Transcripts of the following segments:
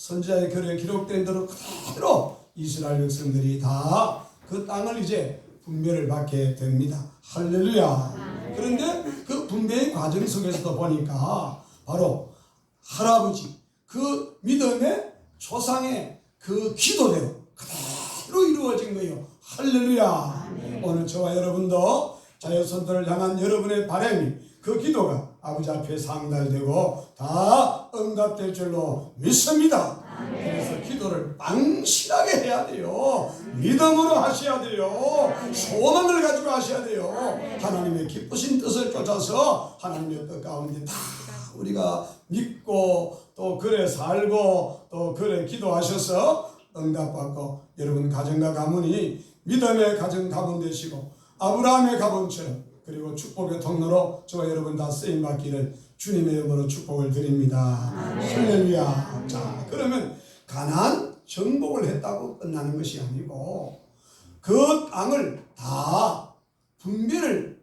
선지자의 글에 기록된 대로 그대로 이스라엘 백성들이 다 그 땅을 이제 분배를 받게 됩니다. 할렐루야. 그런데 그 분배의 과정 속에서도 보니까 바로 할아버지 그 믿음의 조상의 그 기도대로 그대로 이루어진 거예요. 할렐루야. 오늘 저와 여러분도 자녀손들을 향한 여러분의 바람이 그 기도가 아버지 앞에 상달되고 다 응답될 줄로 믿습니다. 그래서 기도를 방실하게 해야 돼요. 믿음으로 하셔야 돼요. 소망을 가지고 하셔야 돼요. 하나님의 기쁘신 뜻을 쫓아서 하나님의 뜻 가운데 다 우리가 믿고 또 그래 살고 또 그래 기도하셔서 응답받고 여러분 가정과 가문이 믿음의 가정 가문 되시고 아브라함의 가문처럼 그리고 축복의 통로로 저와 여러분 다 쓰임받기를 주님의 이름으로 축복을 드립니다. 할렐루야. 자, 그러면 가나안 정복을 했다고 끝나는 것이 아니고 그 땅을 다 분배를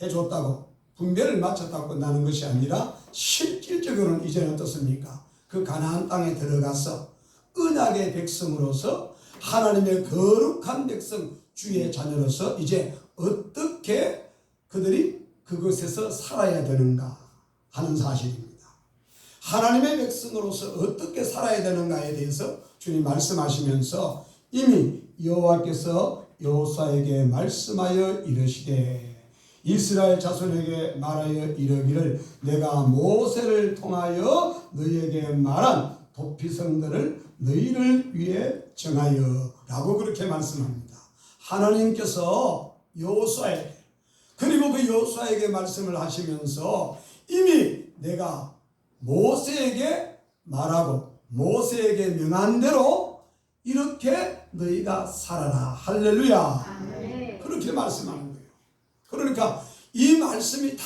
해줬다고 분배를 마쳤다고 끝나는 것이 아니라 실질적으로는 이제는 어떻습니까? 그 가나안 땅에 들어가서 언약의 백성으로서 하나님의 거룩한 백성 주의 자녀로서 이제 어떻게 그들이 그곳에서 살아야 되는가 하는 사실입니다. 하나님의 백성으로서 어떻게 살아야 되는가에 대해서 주님 말씀하시면서 이미 여호와께서 여호수아에게 말씀하여 이르시되 이스라엘 자손에게 말하여 이르기를 내가 모세를 통하여 너희에게 말한 도피성들을 너희를 위해 정하여 라고 그렇게 말씀합니다. 하나님께서 여호수아에게 그리고 그 여호수아에게 말씀을 하시면서 이미 내가 모세에게 말하고 모세에게 명한 대로 이렇게 너희가 살아라. 할렐루야. 그렇게 말씀하는 거예요. 그러니까 이 말씀이 다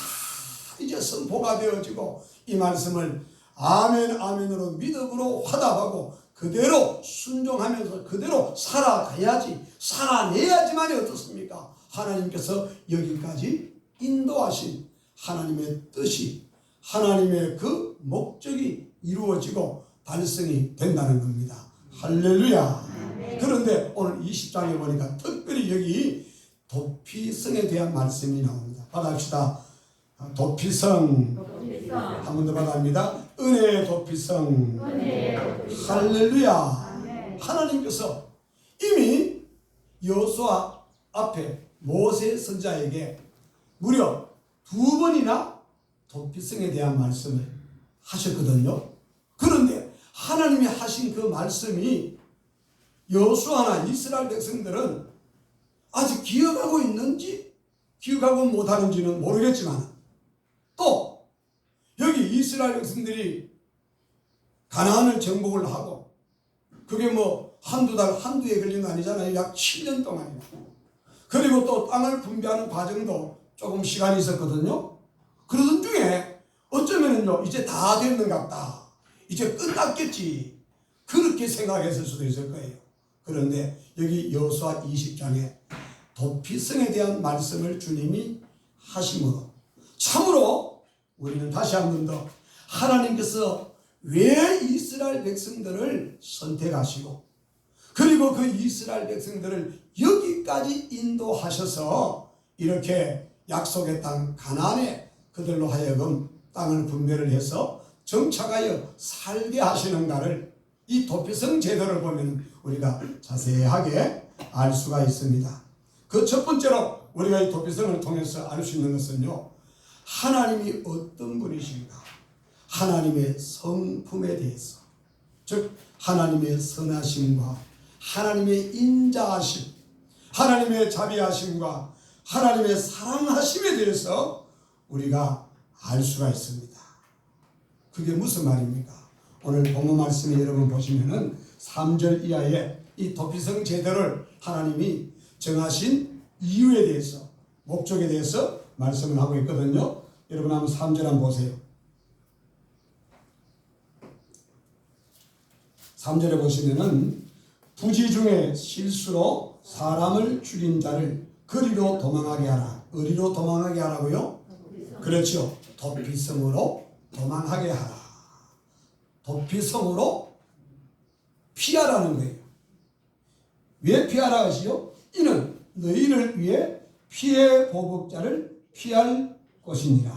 이제 선포가 되어지고 이 말씀을 아멘 아멘으로 믿음으로 화답하고 그대로 순종하면서 그대로 살아가야지 살아내야지만이 어떻습니까? 하나님께서 여기까지 인도하신 하나님의 뜻이 하나님의 그 목적이 이루어지고 달성이 된다는 겁니다. 할렐루야. 그런데 오늘 20장에 보니까 특별히 여기 도피성에 대한 말씀이 나옵니다. 받아봅시다. 도피성. 한 번 더 받아봅니다. 은혜의 도피성. 할렐루야. 하나님께서 이미 여호수아 앞에 모세 선지자에게 무려 2번이나 도피성에 대한 말씀을 하셨거든요. 그런데 하나님이 하신 그 말씀이 여호수아나 이스라엘 백성들은 아직 기억하고 있는지 기억하고 못하는지는 모르겠지만 또 여기 이스라엘 백성들이 가나안을 정복을 하고 그게 뭐 한두 달 한두 해 걸린 거 아니잖아요. 약 7년 동안이나. 그리고 또 땅을 분배하는 과정도 조금 시간이 있었거든요. 그러던 중에 어쩌면은요 이제 다 됐는 것 같다. 이제 끝났겠지. 그렇게 생각했을 수도 있을 거예요. 그런데 여기 여호수아 20장에 도피성에 대한 말씀을 주님이 하심으로 참으로 우리는 다시 한 번 더 하나님께서 왜 이스라엘 백성들을 선택하시고 그리고 그 이스라엘 백성들을 여기까지 인도하셔서 이렇게 약속의 땅 가나안에 그들로 하여금 땅을 분배를 해서 정착하여 살게 하시는가를 이 도피성 제도를 보면 우리가 자세하게 알 수가 있습니다. 그 첫 번째로 우리가 이 도피성을 통해서 알 수 있는 것은요, 하나님이 어떤 분이신가, 하나님의 성품에 대해서, 즉 하나님의 선하심과 하나님의 인자하심, 하나님의 자비하심과 하나님의 사랑하심에 대해서 우리가 알 수가 있습니다. 그게 무슨 말입니까? 오늘 본문 말씀에 여러분 보시면은 3절 이하에 이 도피성 제도를 하나님이 정하신 이유에 대해서, 목적에 대해서 말씀을 하고 있거든요. 여러분 한번 3절 한번 보세요. 3절에 보시면은 부지 중에 실수로 사람을 죽인 자를 그리로 도망하게 하라. 어디로 도망하게 하라고요? 그렇죠. 도피성으로 도망하게 하라. 도피성으로 피하라는 거예요. 왜 피하라 하시오? 이는 너희를 위해 피해 보복자를 피할 것이니라.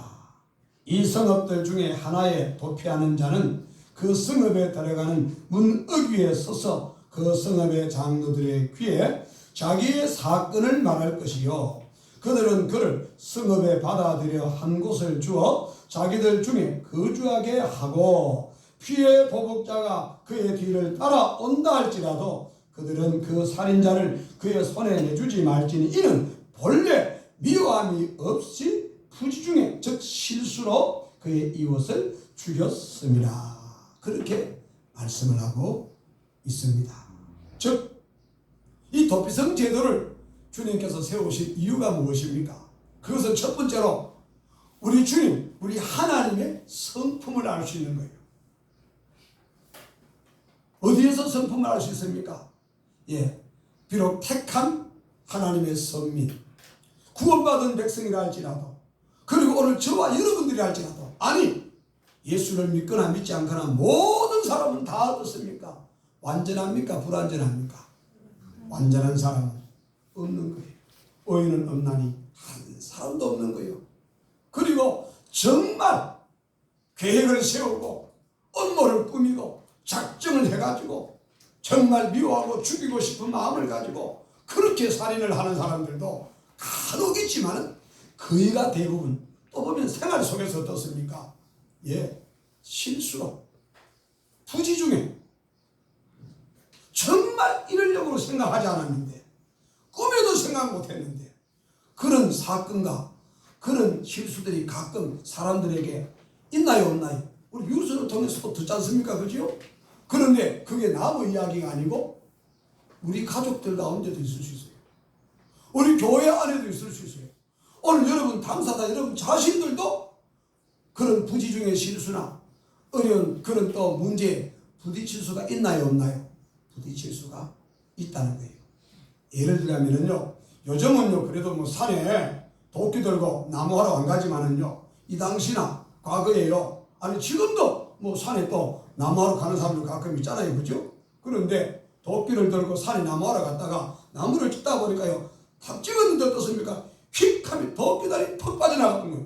이 성읍들 중에 하나에 도피하는 자는 그 성읍에 들어가는 문역 위에 서서 그 성읍의 장로들의 귀에 자기의 사건을 말할 것이요, 그들은 그를 성읍에 받아들여 한 곳을 주어 자기들 중에 거주하게 하고, 피해 보복자가 그의 뒤를 따라온다 할지라도 그들은 그 살인자를 그의 손에 내주지 말지니 이는 본래 미워함이 없이 부지 중에 즉 실수로 그의 이웃을 죽였습니다. 그렇게 말씀을 하고 있습니다. 즉 이 도피성 제도를 주님께서 세우신 이유가 무엇입니까? 그것은 첫 번째로 우리 주님, 우리 하나님의 성품을 알 수 있는 거예요. 어디에서 성품을 알 수 있습니까? 비록 택한 하나님의 선민, 구원받은 백성이라 할지라도, 그리고 오늘 저와 여러분들이 할지라도, 아니 예수를 믿거나 믿지 않거나 모든 사람은 다 어떻습니까? 완전합니까? 불완전합니까? 완전한 사람은 없는 거예요. 의인은 없나니 한 사람도 없는 거예요. 그리고 정말 계획을 세우고 업무를 꾸미고 작정을 해가지고 정말 미워하고 죽이고 싶은 마음을 가지고 그렇게 살인을 하는 사람들도 간혹 있지만 거의가 대부분, 또 보면 생활 속에서 어떻습니까? 실수로 부지 중에 정말 이러려고 생각하지 않았는데, 꿈에도 생각 못했는데 그런 사건과 그런 실수들이 가끔 사람들에게 있나요 없나요? 우리 뉴스를 통해서 듣지 않습니까? 그죠? 그런데 그게 남의 이야기가 아니고 우리 가족들 가운데도 있을 수 있어요. 우리 교회 안에도 있을 수 있어요. 오늘 여러분 당사자 여러분 자신들도 그런 부지 중의 실수나 어려운 그런 또 문제에 부딪힐 수가 있나요 없나요? 부딪힐 수가 있다는 거예요. 예를 들자면요, 요즘은요 그래도 뭐 산에 도끼 들고 나무하러 안 가지만은요, 이 당시나 과거에요, 아니 지금도 뭐 산에 또 나무하러 가는 사람들 가끔 있잖아요. 그죠? 그런데 도끼를 들고 산에 나무하러 갔다가 나무를 찍다 보니까요, 탁 찍었는데 어떻습니까? 휙 하면 도끼다리 퍽 빠져나갔던 거예요.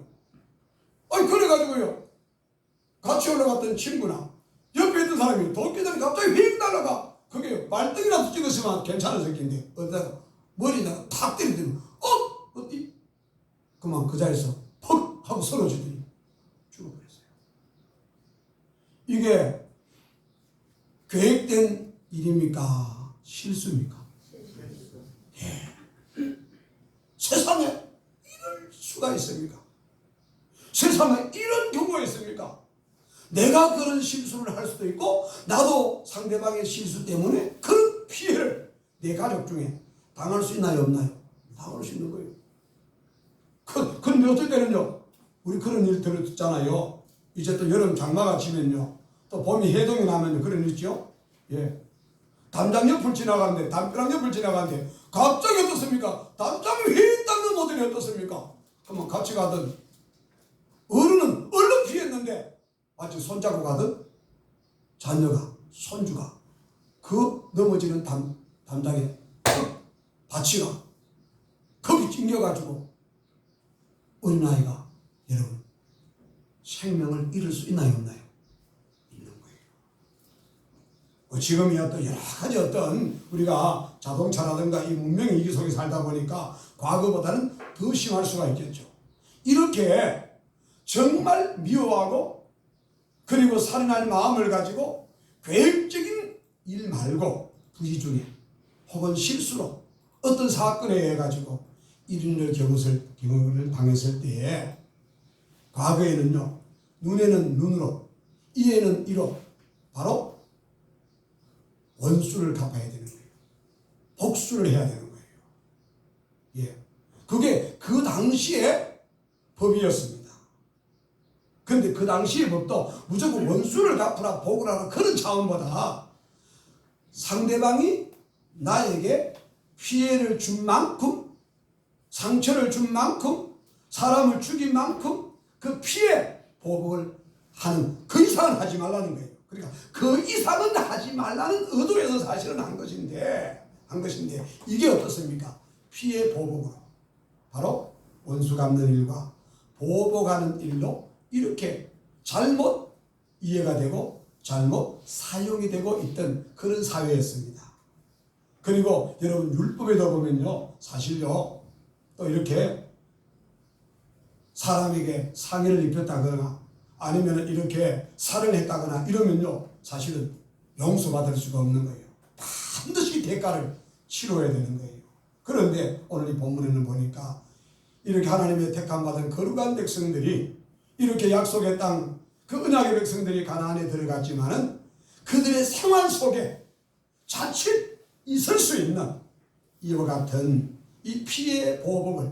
아니 그래가지고요, 같이 올라갔던 친구나 옆에 있던 사람이 도끼다리 갑자기 휙 날아가. 그게 말등이라도 찍었으면 괜찮은 새끼인데 어디다가 머리에다가 탁 때리더니 어디? 그만 그 자리에서 퍽 하고 쓰러지더니 죽어버렸어요. 이게 계획된 일입니까? 실수입니까? 세상에 이럴 수가 있습니까? 세상에 이런 경우가 있습니까? 내가 그런 실수를 할 수도 있고 나도 상대방의 실수 때문에 그런 피해를 내 가족 중에 당할 수 있나요 없나요? 당할 수 있는 거예요. 근데 어떨 때는요, 우리 그런 일들을 듣잖아요. 이제 또 여름 장마가 지면요, 또 봄이 해동이 나면 그런 일 있죠. 담장 옆을 지나가는데, 담벼락 옆을 지나가는데 갑자기 어떻습니까? 담장이 휘 닦는 모델이 어떻습니까? 그러면 같이 가던 어른은 얼른 피했는데 마치 손잡고 가던 자녀가, 손주가 그 넘어지는 담장에 바치가 겁이 찡겨가지고 어린아이가 여러분 생명을 잃을 수 있나요 없나요? 있는 거예요. 지금이야 또 여러 가지 어떤 우리가 자동차라든가 이 문명의 위기 속에 살다 보니까 과거보다는 더 심할 수가 있겠죠. 이렇게 정말 미워하고 그리고 살인할 마음을 가지고 계획적인 일 말고 부지 중에 혹은 실수로 어떤 사건에 의해 가지고 이런 일을 경험을 당했을 때에 과거에는요, 눈에는 눈으로, 이에는 이로 바로 원수를 갚아야 되는 거예요. 복수를 해야 되는 거예요. 그게 그 당시에 법이었습니다. 그런데 그 당시의 법도 무조건 원수를 갚으라 복으라 그런 차원보다 상대방이 나에게 피해를 준 만큼, 상처를 준 만큼, 사람을 죽인 만큼 그 피해 보복을 하는, 그 이상은 하지 말라는 거예요. 그러니까 그 이상은 하지 하지 말라는 의도에서 사실은 한 것인데 이게 어떻습니까? 피해 보복으로 바로 원수 갚는 일과 보복하는 일로 이렇게 잘못 이해가 되고 잘못 사용이 되고 있던 그런 사회였습니다. 그리고 여러분 율법에도 보면요, 사실요 또 이렇게 사람에게 상해를 입혔다거나 아니면 이렇게 살을 했다거나 이러면요 사실은 용서받을 수가 없는 거예요. 반드시 대가를 치러야 되는 거예요. 그런데 오늘 이 본문에는 보니까 이렇게 하나님의 택함받은 거룩한 백성들이 이렇게 약속의 땅, 그 언약의 백성들이 가나안에 들어갔지만은 그들의 생활 속에 자칫 있을 수 있는 이와 같은 이 피해 보복을,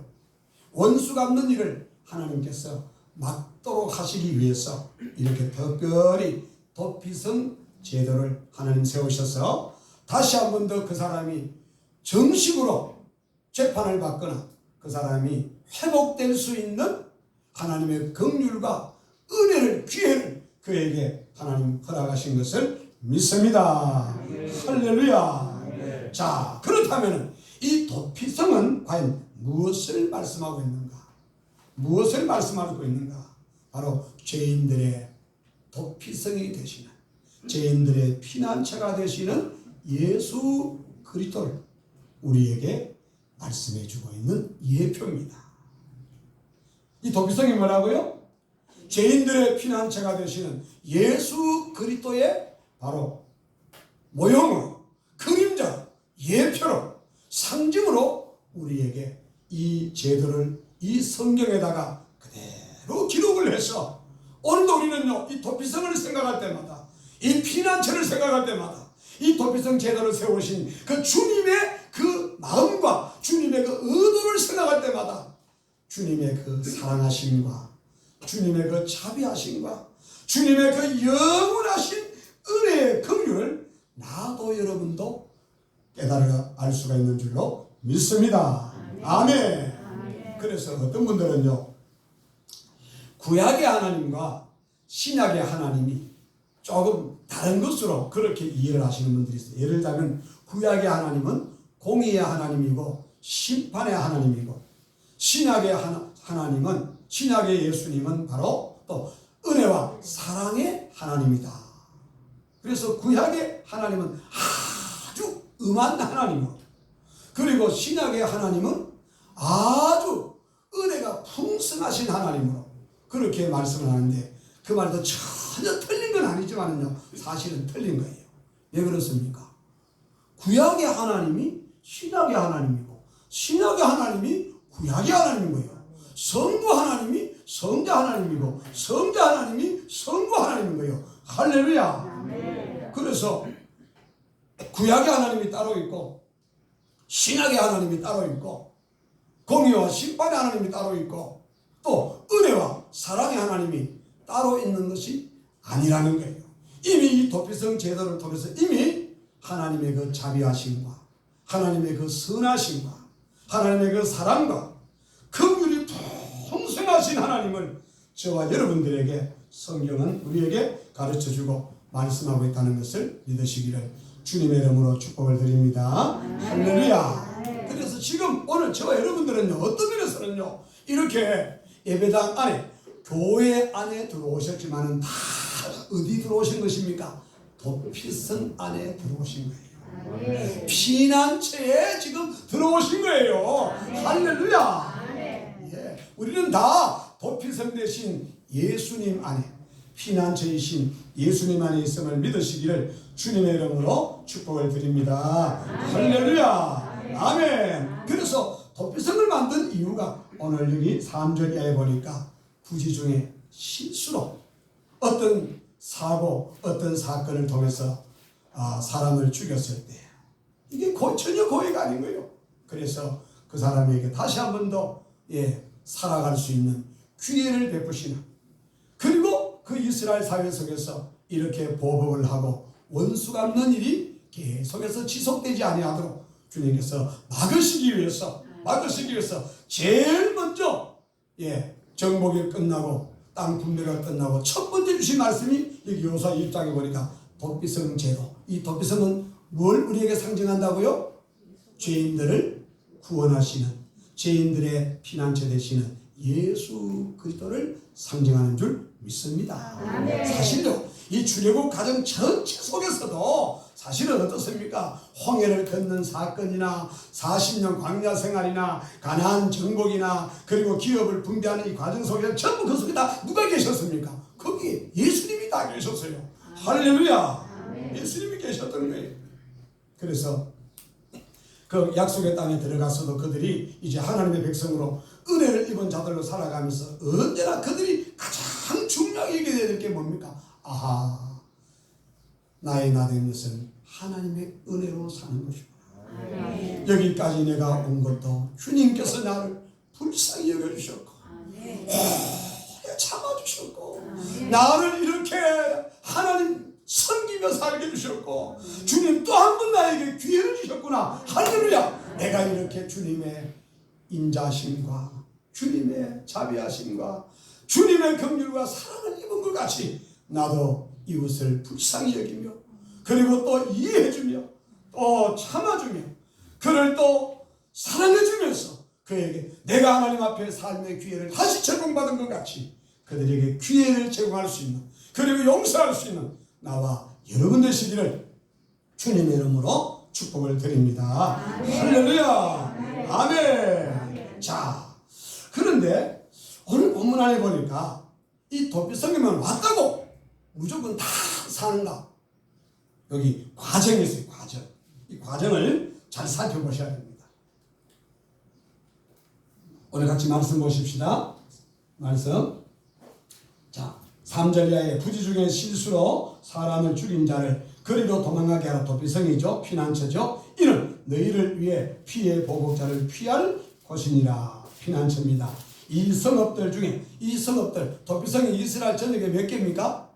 원수 갚는 일을 하나님께서 막도록 하시기 위해서 이렇게 특별히 도피성 제도를 하나님 세우셔서 다시 한 번 더 그 사람이 정식으로 재판을 받거나 그 사람이 회복될 수 있는 하나님의 긍휼과 은혜를, 기회를 그에게 하나님 허락하신 것을 믿습니다. 할렐루야. 자, 그렇다면 이 도피성은 과연 무엇을 말씀하고 있는가? 무엇을 말씀하고 있는가? 바로 죄인들의 도피성이 되시는, 죄인들의 피난처가 되시는 예수 그리스도를 우리에게 말씀해 주고 있는 예표입니다. 이 도피성이 뭐라고요? 죄인들의 피난처가 되시는 예수 그리스도의 바로 모형으로, 그림자, 예표로, 상징으로 우리에게 이 제도를 이 성경에다가 그대로 기록을 해서 오늘도 우리는요 이 도피성을 생각할 때마다, 이 피난처를 생각할 때마다 이 도피성 제도를 세우신 그 주님의 그 마음과 주님의 그 의도를 생각할 때마다 주님의 그 사랑하심과 주님의 그 자비하심과 주님의 그 영원하신 은혜의 긍휼을 나도 여러분도 깨달아 알 수가 있는 줄로 믿습니다. 아멘. 그래서 어떤 분들은요 구약의 하나님과 신약의 하나님이 조금 다른 것으로 그렇게 이해를 하시는 분들이 있어요. 예를 들자면 구약의 하나님은 공의의 하나님이고 심판의 하나님이고, 신약의 하나님은, 신약의 예수님은 바로 또 은혜와 사랑의 하나님이다. 그래서 구약의 하나님은 아주 엄한 하나님이고, 그리고 신약의 하나님은 아주 은혜가 풍성하신 하나님으로 그렇게 말씀을 하는데, 그 말도 전혀 틀린 건 아니지만요 사실은 틀린 거예요. 왜 그렇습니까? 구약의 하나님이 신약의 하나님이고, 신약의 하나님이 구약의 하나님인 거예요. 성부 하나님이 성자 하나님이고, 성자 하나님이 성부 하나님인 거예요. 할렐루야. 그래서 구약의 하나님이 따로 있고 신약의 하나님이 따로 있고, 공의와 심판의 하나님이 따로 있고, 또 은혜와 사랑의 하나님이 따로 있는 것이 아니라는 거예요. 이미 이 도피성 제도를 통해서 이미 하나님의 그 자비하심과 하나님의 그 선하심과 하나님의 그 사랑과 긍휼이 풍성하신 하나님을 저와 여러분들에게 성경은 우리에게 가르쳐주고 말씀하고 있다는 것을 믿으시기를 주님의 이름으로 축복을 드립니다. 할렐루야. 그래서 지금 오늘 저와 여러분들은요 어떤 면에서는요 이렇게 예배당 안에, 교회 안에 들어오셨지만은 다 어디 들어오신 것입니까? 도피성 안에 들어오신 거예요. 피난처에 지금 들어오신 거예요. 할렐루야. 예, 우리는 다 도피성 대신 예수님 안에, 피난처이신 예수님 안에 있음을 믿으시기를 주님의 이름으로 축복을 드립니다. 할렐루야. 아멘. 그래서 도피성을 만든 이유가 오늘 여기 3절 이하에 보니까 부지 중에 실수로 어떤 사고, 어떤 사건을 통해서 사람을 죽였을 때 이게 전혀 고의가 아닌 거예요. 그래서 그 사람에게 다시 한 번 더 살아갈 수 있는 기회를 베푸시는, 그리고 그 이스라엘 사회 속에서 이렇게 보복을 하고 원수 갚는 일이 계속해서 지속되지 아니하도록 주님께서 막으시기 위해서 제일 먼저 정복이 끝나고 땅 분배가 끝나고 첫 번째 주신 말씀이 여기 요사 1장에 보니까 도피성 제도. 이 도피성은 뭘 우리에게 상징한다고요? 죄인들을 구원하시는, 죄인들의 피난처 되시는 예수 그리스도를 상징하는 줄 믿습니다. 사실요, 이 출애굽 가정 전체 속에서도 사실은 어떻습니까? 홍해를 걷는 사건이나 40년 광야 생활이나 가나안 정복이나 그리고 기업을 분배하는 이 과정 속에 전부 그 속에 다 누가 계셨습니까? 거기 예수님이 다 계셨어요. 할렐루야. 예수님이 계셨던 거예요. 그래서 그 약속의 땅에 들어가서도 그들이 이제 하나님의 백성으로 은혜를 입은 자들로 살아가면서 언제나 그들이 가장 중요하게 얘기해야 될 게 뭡니까? 아하, 나의 나된 것은 하나님의 은혜로 사는 것이구나. 여기까지 내가 온 것도 주님께서 나를 불쌍히 여겨주셨고 오래 참아주셨고 나를 이렇게 하나님 섬기며 살게 해주셨고 주님 또 한 번 나에게 기회를 주셨구나. 할렐루야. 내가 이렇게 주님의 인자심과 주님의 자비하심과 주님의 긍휼과 사랑을 입은 것 같이 나도 이웃을 불쌍히 여기며 그리고 또 이해해주며 또 참아주며 그를 또 사랑해주면서 그에게 내가 하나님 앞에 삶의 기회를 다시 제공받은 것 같이 그들에게 기회를 제공할 수 있는 그리고 용서할 수 있는 나와 여러분 되시기를 주님의 이름으로 축복을 드립니다. 할렐루야. 아멘. 자, 그런데 오늘 본문 안에 보니까 이 도피성에만 왔다고 무조건 다 사는가? 여기 과정이 있어요. 과정. 이 과정을 잘 살펴보셔야 됩니다. 오늘 같이 말씀 보십시다. 말씀. 자, 3절 이하에 부지 중에 실수로 사람을 죽인 자를 그리로 도망가게 하라. 도피성이죠. 피난처죠. 이는 너희를 위해 피해 보복자를 피할 곳이니라. 피난처입니다. 이 성읍들 중에 이 성읍들 도피성이 이스라엘 전역에 몇 개입니까?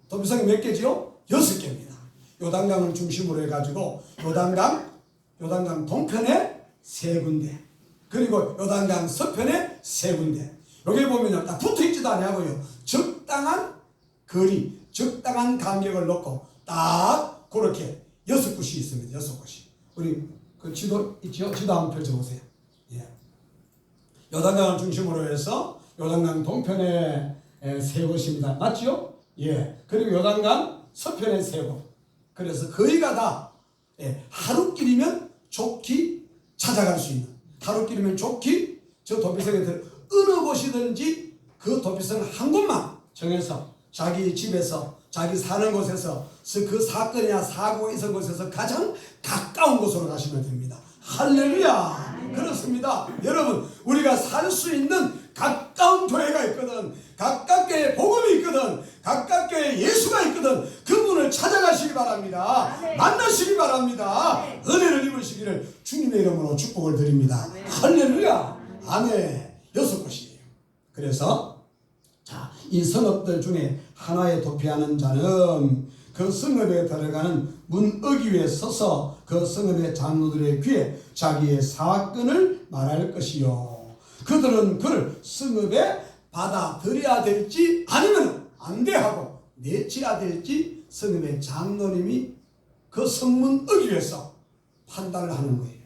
도피성이 몇 개지요? 6개입니다. 요단강을 중심으로 해가지고 요단강 동편에 3군데 그리고 요단강 서편에 3군데 여기 보면 딱 붙어있지도 않냐고요. 적당한 거리 적당한 간격을 놓고 딱 그렇게 6곳이 있습니다. 6곳이. 우리 그 지도 있죠? 지도 한번 펼쳐보세요. 예. 요단강을 중심으로 해서 요단강 동편에 3곳입니다. 맞죠? 예. 그리고 요단강 서편에 3곳. 그래서 거기가 다 하루길이면 좋게 찾아갈 수 있는 하루길이면 좋게 저 도피성에 어느 곳이든지 그 도피성 한 곳만 정해서 자기 집에서 자기 사는 곳에서 그 사건이나 사고가 있은 곳에서 가장 가까운 곳으로 가시면 됩니다. 할렐루야. 그렇습니다. 여러분 우리가 살 수 있는 가까운 교회가 있거든 가깝게 복음이 있거든 가깝게 예수가 있거든 그분을 찾아가시기 바랍니다. 만나시기 바랍니다. 은혜를 입으시기를 주님의 이름으로 축복을 드립니다. 할렐루야. 아멘. 6곳이에요. 그래서 자, 이 성읍들 중에 하나에 도피하는 자는 그 성읍에 들어가는 문어기 위에 서서 그 성읍의 장로들의 귀에 자기의 사건을 말할 것이요 그들은 그를 성읍에 받아들여야 될지 아니면 안 돼 하고 내치야 될지 성읍의 장로님이 그 성문 어기에서 판단을 하는 거예요.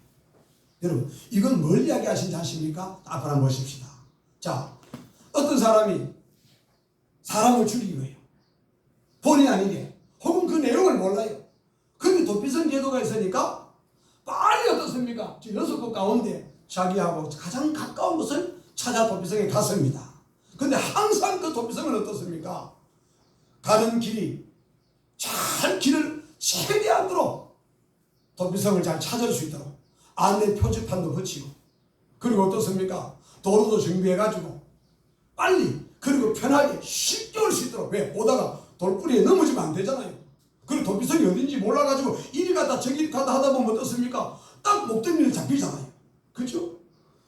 여러분 이건 뭘 이야기하신지 아십니까? 앞으로 한번 보십시다. 자, 어떤 사람이 사람을 죽이기 위해요. 본의 아니게 혹은 그 내용을 몰라요. 근데 도피성 제도가 있으니까 빨리 어떻습니까? 저 6곳 가운데 자기하고 가장 가까운 곳을 찾아 도피성에 갔습니다. 근데 항상 그 도피성은 어떻습니까? 가는 길이 잘 길을 최대한으로 도피성을 잘 찾을 수 있도록 안내 표지판도 붙이고 그리고 어떻습니까? 도로도 정비해가지고 빨리 그리고 편하게 쉽게 올 수 있도록 왜? 오다가 돌뿌리에 넘어지면 안 되잖아요. 그리고 도피성이 어딘지 몰라가지고 이리 갔다 저기 갔다 하다 보면 어떻습니까? 딱 목적지를 잡히잖아요. 그렇죠?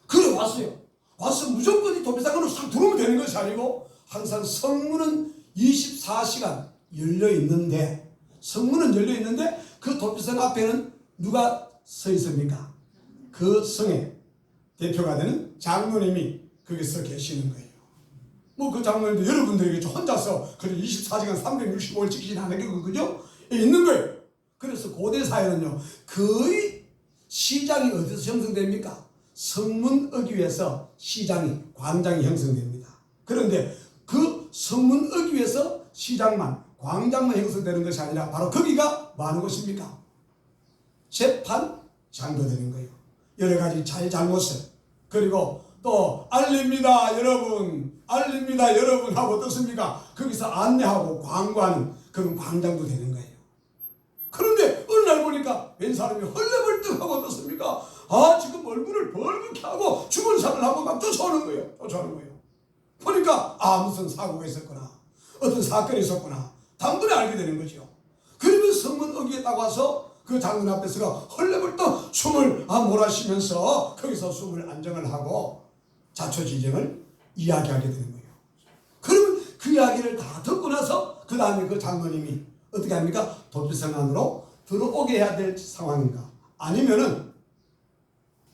그래 왔어요. 와서 무조건 이 도피성으로 싹 들어오면 되는 것이 아니고 항상 성문은 24시간 열려 있는데 성문은 열려 있는데 그 도피성 앞에는 누가 서 있습니까? 그 성의 대표가 되는 장로님이 거기 서 계시는 거예요. 뭐 그 장로님도 여러분들에게 혼자서 그래 24시간 365일 지키지 않는 게 그죠? 있는 거예요. 그래서 고대 사회는요 거의 시장이 어디서 형성됩니까? 성문 어귀에서 시장이 광장이 형성됩니다. 그런데 그 성문 어귀에서 시장만 광장만 형성되는 것이 아니라 바로 거기가 뭐 하는 곳입니까? 재판장도 되는 거예요. 여러 가지 잘못을 그리고 또 알립니다 여러분 알립니다 여러분 하고 어떻습니까? 거기서 안내하고 광고하는 그런 광장도 되는 거예요. 그런데 어느 날 보니까 웬 사람이 헐레벌떡하고 어떻습니까? 아 지금 얼굴을 벌겋게 하고 죽은 살을 하고 막 쫓아오는 거예요. 보니까 무슨 사고가 있었구나 어떤 사건이 있었구나 단번에 알게 되는 거죠. 그러면 성문 어귀에 딱 와서 그 장군 앞에서가 헐레벌떡 숨을 몰아쉬면서 거기서 숨을 안정을 하고 자초지정을 이야기하게 되는 거예요. 그러면 그 이야기를 다 듣고 나서 그 다음에 그 장로님이 어떻게 합니까? 도피성 안으로 들어오게 해야 될 상황인가 아니면은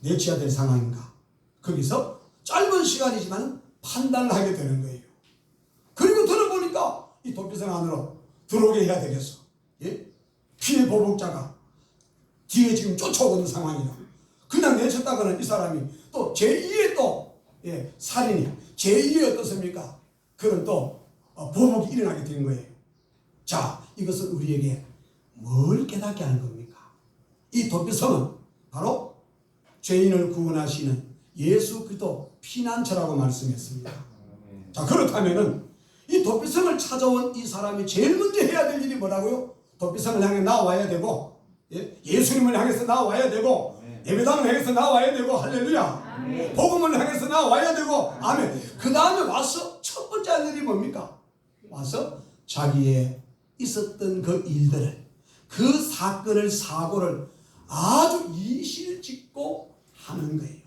내치해야 될 상황인가 거기서 짧은 시간이지만 판단을 하게 되는 거예요. 그리고 들어보니까 이 도피성 안으로 들어오게 해야 되겠어. 예? 피해 보복자가 뒤에 지금 쫓아오고 있는 상황이라 그냥 내쳤다가는 이 사람이 또 제2의 또 살인이 제2의 어떻습니까? 그런 또 보복이 일어나게 된 거예요. 자 이것은 우리에게 뭘 깨닫게 하는 겁니까? 이 도피성은 바로 죄인을 구원하시는 예수 그리스도 피난처라고 말씀했습니다. 자 그렇다면은 이 도피성을 찾아온 이 사람이 제일 먼저 해야 될 일이 뭐라고요? 도피성을 향해 나와야 되고 예수님을 향해서 나와야 되고 예배당을 향해서 나와야 되고 할렐루야 복음을 향해서 나와야 되고 아멘. 그 다음에 와서 첫 번째 할 일이 뭡니까? 와서 자기의 있었던 그 일들을 그 사건을 사고를 아주 이실직고 하는 거예요.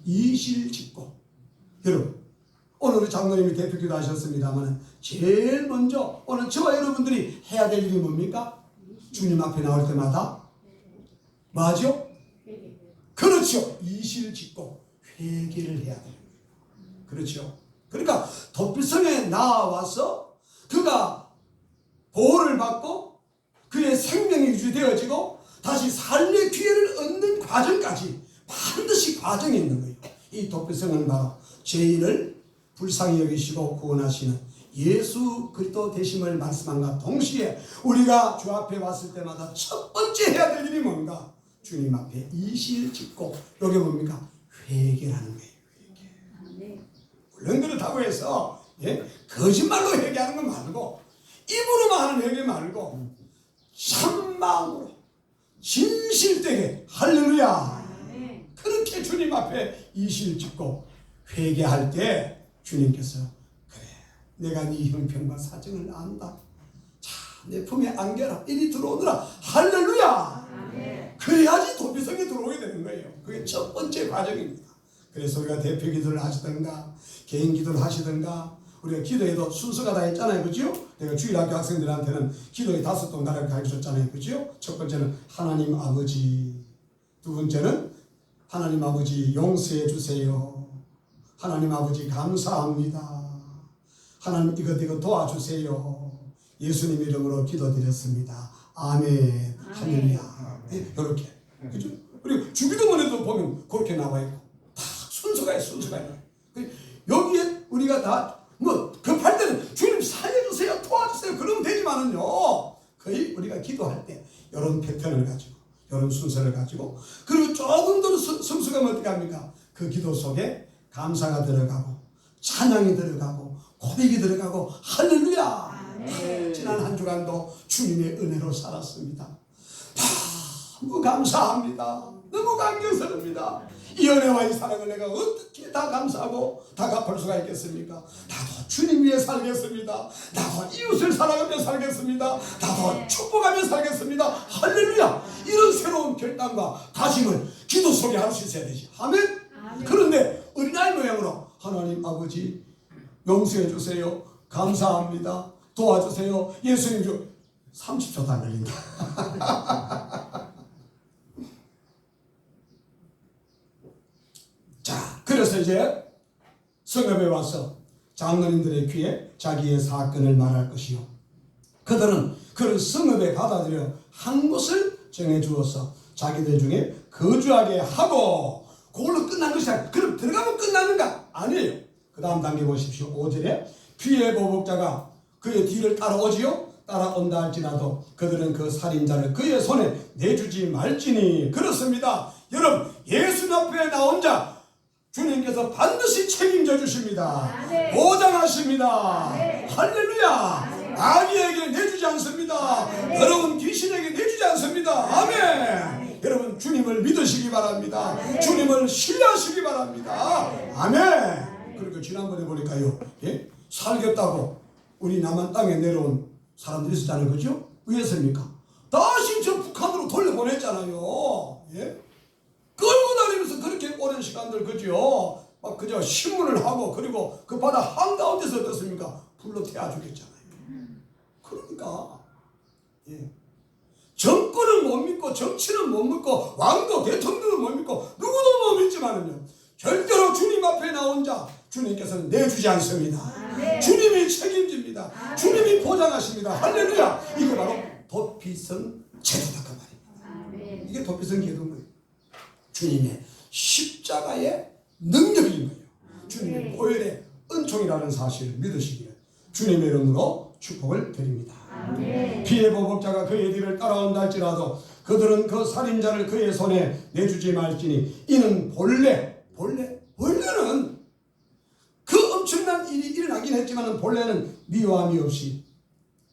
이실직고. 여러분 오늘 우리 장로님이 대표기도 하셨습니다만 제일 먼저 오늘 저와 여러분들이 해야 될 일이 뭡니까? 주님 앞에 나올 때마다 맞죠? 그렇죠. 이실직고 회개를 해야 돼요. 그렇죠. 그러니까 도피성에 나와서 그가 보호를 받고 그의 생명이 유지되어지고 다시 삶의 기회를 얻는 과정까지 반드시 과정이 있는 거예요. 이 도피성은 바로 죄인을 불쌍히 여기시고 구원하시는 예수 그리스도 되심을 말씀한과 동시에 우리가 주 앞에 왔을 때마다 첫 번째 해야 될 일이 뭔가? 주님 앞에 이실직고 이게 뭡니까? 회개라는 거예요. 회개. 물론 그렇다고 해서 거짓말로 회개하는 건 말고 입으로만 하는 회개 말고 참마음으로 진실되게 할렐루야 그렇게 주님 앞에 이실직고 회개할 때 주님께서 그래 내가 네 형편과 사정을 안다. 자, 내 품에 안겨라. 이리 들어오더라. 할렐루야. 그래야지 도피성에 들어오게 되는 거예요. 그게 첫 번째 과정입니다. 그래서 우리가 대표 기도를 하시든가 개인 기도를 하시든가 우리가 기도에도 순서가 다 있잖아요. 그죠? 내가 주일학교 학생들한테는 기도에 5동 나라를 가르쳤잖아요. 그죠? 첫 번째는 하나님 아버지, 두 번째는 하나님 아버지 용서해 주세요. 하나님 아버지 감사합니다. 하나님 이것 도와주세요. 예수님 이름으로 기도드렸습니다. 아멘. 할렐루야. 이렇게. 그죠? 그리고 주기도문에도 보면 그렇게 나와 있고 다 순서가 있어요. 여기에 우리가 다 뭐 급할 때는 주님 살려주세요, 도와주세요 그러면 되지만은요 거의 우리가 기도할 때 이런 패턴을 가지고 이런 순서를 가지고 그리고 조금 더 성숙하면 어떻게 합니까? 그 기도 속에 감사가 들어가고 찬양이 들어가고 고백이 들어가고 할렐루야. 지난 한 주간도 주님의 은혜로 살았습니다. 너무 감사합니다. 너무 감격스럽니다. 이 은혜와 이 사랑을 내가 어떻게 다 감사하고 다 갚을 수가 있겠습니까? 나도 주님 위해 살겠습니다. 나도 이웃을 사랑하며 살겠습니다. 나도 축복하며 살겠습니다. 할렐루야. 이런 새로운 결단과 다짐을 기도 속에 할 수 있어야 되지. 아멘. 그런데 어린아이 모양으로 하나님 아버지 용서해 주세요. 감사합니다. 도와주세요. 예수님 주 30초도 안 걸린다. 자, 그래서 이제 성읍에 와서 장로님들의 귀에 자기의 사건을 말할 것이요 그들은 그를 성읍에 받아들여 한 곳을 정해주어서 자기들 중에 거주하게 하고 그걸로 끝난 것이 아니라 그럼 들어가면 끝나는가? 아니에요. 그 다음 단계 보십시오. 5절에 피해 보복자가 그의 뒤를 따라오지요. 따라온다 할지라도 그들은 그 살인자를 그의 손에 내주지 말지니. 그렇습니다. 여러분, 예수 앞에 나온 자 주님께서 반드시 책임져 주십니다. 보장하십니다. 할렐루야. 아기에게 내주지 않습니다. 여러분, 귀신에게 내주지 않습니다. 아멘. 여러분, 주님을 믿으시기 바랍니다. 주님을 신뢰하시기 바랍니다. 아멘. 그리고 지난번에 보니까요, 예? 살겠다고 우리 남한 땅에 내려온 사람들이 있었잖아요. 그죠? 왜였습니까? 다시 저 북한으로 돌려보냈잖아요. 예? 끌고 다니면서 그렇게 오랜 시간들, 그죠? 막 그저 신문을 하고, 그리고 그 바다 한가운데서 어떻습니까? 불로 태워 주겠잖아요. 그러니까, 예. 정권은 못 믿고, 정치는 못 믿고, 왕도 대통령은 못 믿고, 누구도 못 믿지만은요, 절대로 주님 앞에 나온 자, 주님께서는 내주지 않습니다. 주님이 책임집니다. 주님이 보장하십니다. 할렐루야. 이게 바로 도피성 제도다 그 말입니다. 이게 도피성 제도인 거예요. 주님의 십자가의 능력인 거예요. 주님의 보혈의 은총이라는 사실을 믿으시기를 주님의 이름으로 축복을 드립니다. 피해 보복자가 그의 뒤를 따라온다 할지라도 그들은 그 살인자를 그의 손에 내주지 말지니 이는 원래는 그 엄청난 일이 일어나긴 했지만 본래는 미워함이 없이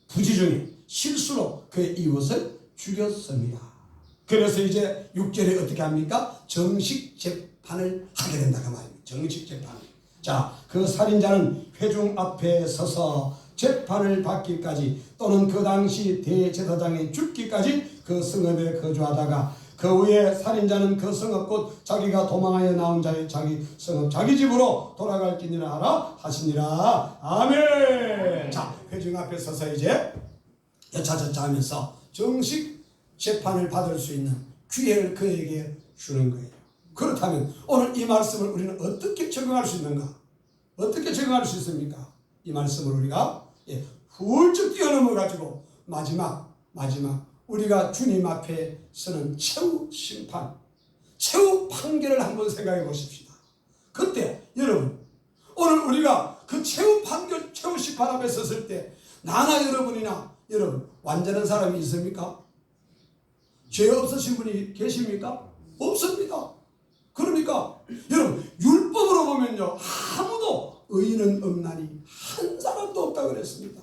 부지중에 실수로 그의 이웃을 죽였습니다. 그래서 이제 6절에 어떻게 합니까? 정식 재판을 하게 된다고 말입니다. 정식 재판. 자, 그 살인자는 회중 앞에 서서 재판을 받기까지 또는 그 당시 대제사장이 죽기까지 그 성읍에 거주하다가 그 후에 살인자는 그 성읍 곧 자기가 도망하여 나온 자의 자기 성읍 자기 집으로 돌아갈지니라 하라 하시니라. 아멘. 자, 회중 앞에 서서 이제 여차저차 하면서 정식 재판을 받을 수 있는 기회를 그에게 주는 거예요. 그렇다면 오늘 이 말씀을 우리는 어떻게 적용할 수 있는가? 어떻게 적용할 수 있습니까? 이 말씀을 우리가 훌쩍 뛰어넘어 가지고 마지막 우리가 주님 앞에 서는 최후 심판, 최후 판결을 한번 생각해 보십시다. 그때 여러분, 오늘 우리가 그 최후 판결, 최후 심판 앞에 섰을 때 나나 여러분이나 여러분 완전한 사람이 있습니까? 죄 없으신 분이 계십니까? 없습니다. 그러니까 여러분, 율법으로 보면요, 아무도 의인은 없나니 한 사람도 없다고 그랬습니다.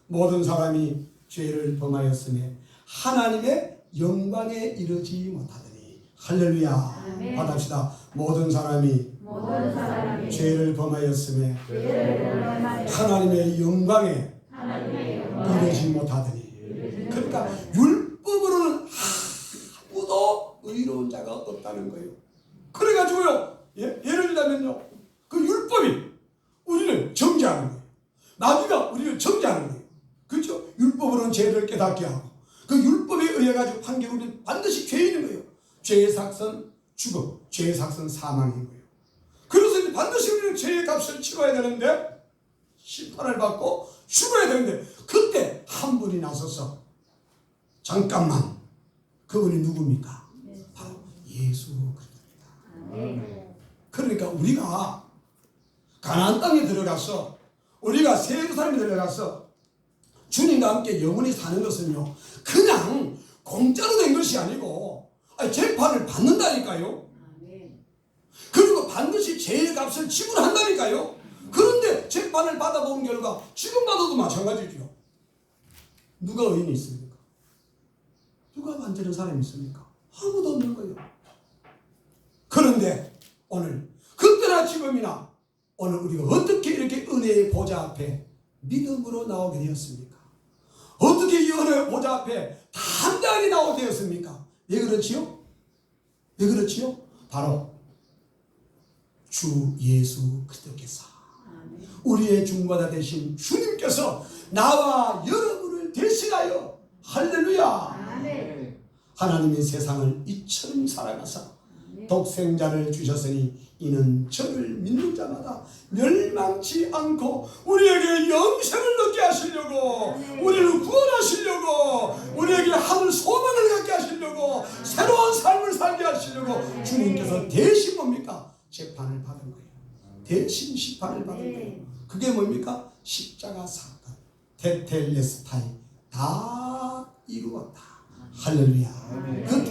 모든 사람이 죄를 범하였으며 하나님의 영광에 이르지 못하더니. 할렐루야. 아멘. 받읍시다. 모든 사람이 죄를 범하였으며 하나님의 영광에 이르지 못하더니. 그러니까 율법으로는 아무도 의로운 자가 없다는 거예요. 그래가지고요, 예를 들자면요, 그 율법이 우리를 정죄하는 거예요. 마귀가 우리를 정죄하는 거예요. 그렇죠? 율법으로는 죄를 깨닫게 하고 그 율법에 의해 가지고 판결 우리는 반드시 죄인인 거예요. 죄의 삭선 죽음, 죄의 삭선 사망인 거예요. 그래서 이제 반드시 우리는 죄의 값을 치러야 되는데, 심판을 받고 죽어야 되는데, 그때 한 분이 나서서 잠깐만, 그분이 누굽니까? 바로 예수 그리스도입니다. 그러니까 우리가 가나안 땅에 들어가서, 우리가 새 예루살렘에 들어가서 주님과 함께 영원히 사는 것은요, 그냥 공짜로 된 것이 아니고 재판을 받는다니까요. 그리고 반드시 죄의 값을 지불한다니까요. 그런데 재판을 받아본 결과 지금 받아도 마찬가지죠. 누가 의인이 있습니까? 누가 완전한 사람이 있습니까? 아무도 없는 거예요. 그런데 오늘 그때나 지금이나 오늘 우리가 어떻게 이렇게 은혜의 보좌 앞에 믿음으로 나오게 되었습니까? 어떻게 이 은혜의 보좌 앞에 담대하게 나오게 되었습니까? 왜 그렇지요? 왜 그렇지요? 바로 주 예수 그리스도께서, 우리의 중보자 되신 주님께서 나와 여러분을 대신하여, 할렐루야, 하나님의 세상을 이처럼 사랑하사 독생자를 주셨으니 이는 저를 믿는 자마다 멸망치 않고 우리에게 영생을 얻게 하시려고, 우리를 구원하시려고, 우리에게 하늘 소망을 갖게 하시려고, 새로운 삶을 살게 하시려고 주님께서 대신 뭡니까? 재판을 받은 거예요. 대신 심판을 받은 거예요. 그게 뭡니까? 십자가 사건, 테텔레스타이, 다 이루었다. 할렐루야. 그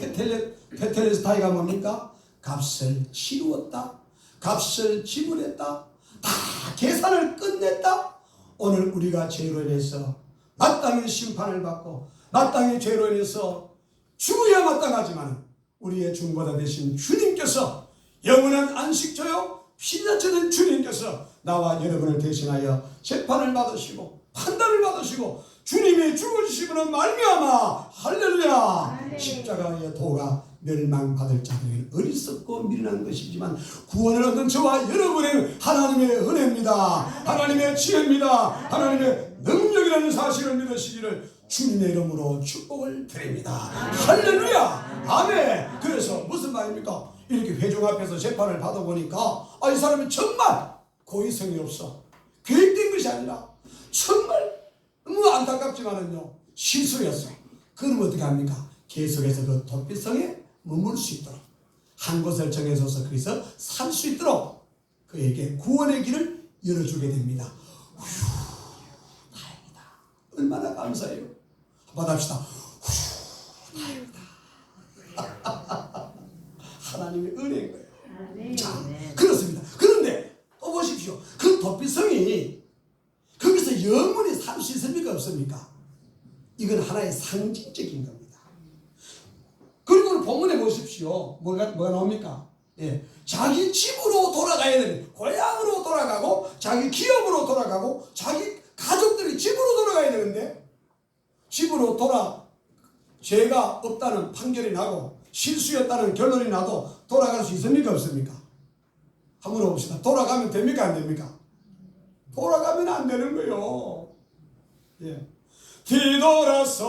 테텔레스타이가 뭡니까? 값을 치루었다. 값을 지불했다. 다 계산을 끝냈다. 오늘 우리가 죄로 인해서 마땅히 심판을 받고 마땅히 죄로 인해서 죽어야 마땅하지만 우리의 중보자 되신 주님께서 영원한 안식처요 피자처된 주님께서 나와 여러분을 대신하여 재판을 받으시고 판단을 받으시고 주님의 죽어주심으로 말미암아 할렐루야 십자가의 도가 멸망받을 자들에게 어리석고 미련한 것이지만 구원을 얻은 저와 여러분의 하나님의 은혜입니다. 하나님의 지혜입니다. 하나님의 능력이라는 사실을 믿으시기를 주님의 이름으로 축복을 드립니다. 할렐루야 아멘. 그래서 무슨 말입니까? 이렇게 회중 앞에서 재판을 받아보니까 이 사람이 정말 고의성이 없어. 계획된 것이 아니라 정말 너무 안타깝지만은요 실수였어. 그럼 어떻게 합니까? 계속해서 그 도피성에 머물 수 있도록 한 곳을 정해서서 거기서 살 수 있도록 그에게 구원의 길을 열어주게 됩니다. 휴, 다행이다. 얼마나 감사해요. 한번 합시다. 휴, 다행이다. 하나님의 은혜인 거예요. 자, 그렇습니다. 그런데 또 보십시오. 그 도피성이 거기서 영원히 살 수 있습니까? 없습니까? 이건 하나의 상징적인 겁니다. 그리고 본문에 보십시오. 뭐가 나옵니까? 예. 자기 집으로 돌아가야 됩니다. 고향으로 돌아가고 자기 기업으로 돌아가고 자기 가족들이 집으로 돌아가야 되는데 집으로 죄가 없다는 판결이 나고 실수였다는 결론이 나도 돌아갈 수 있습니까? 없습니까? 한번 봅시다. 돌아가면 됩니까? 안 됩니까? 돌아가면 안 되는 거예요. 예. 뒤돌아서지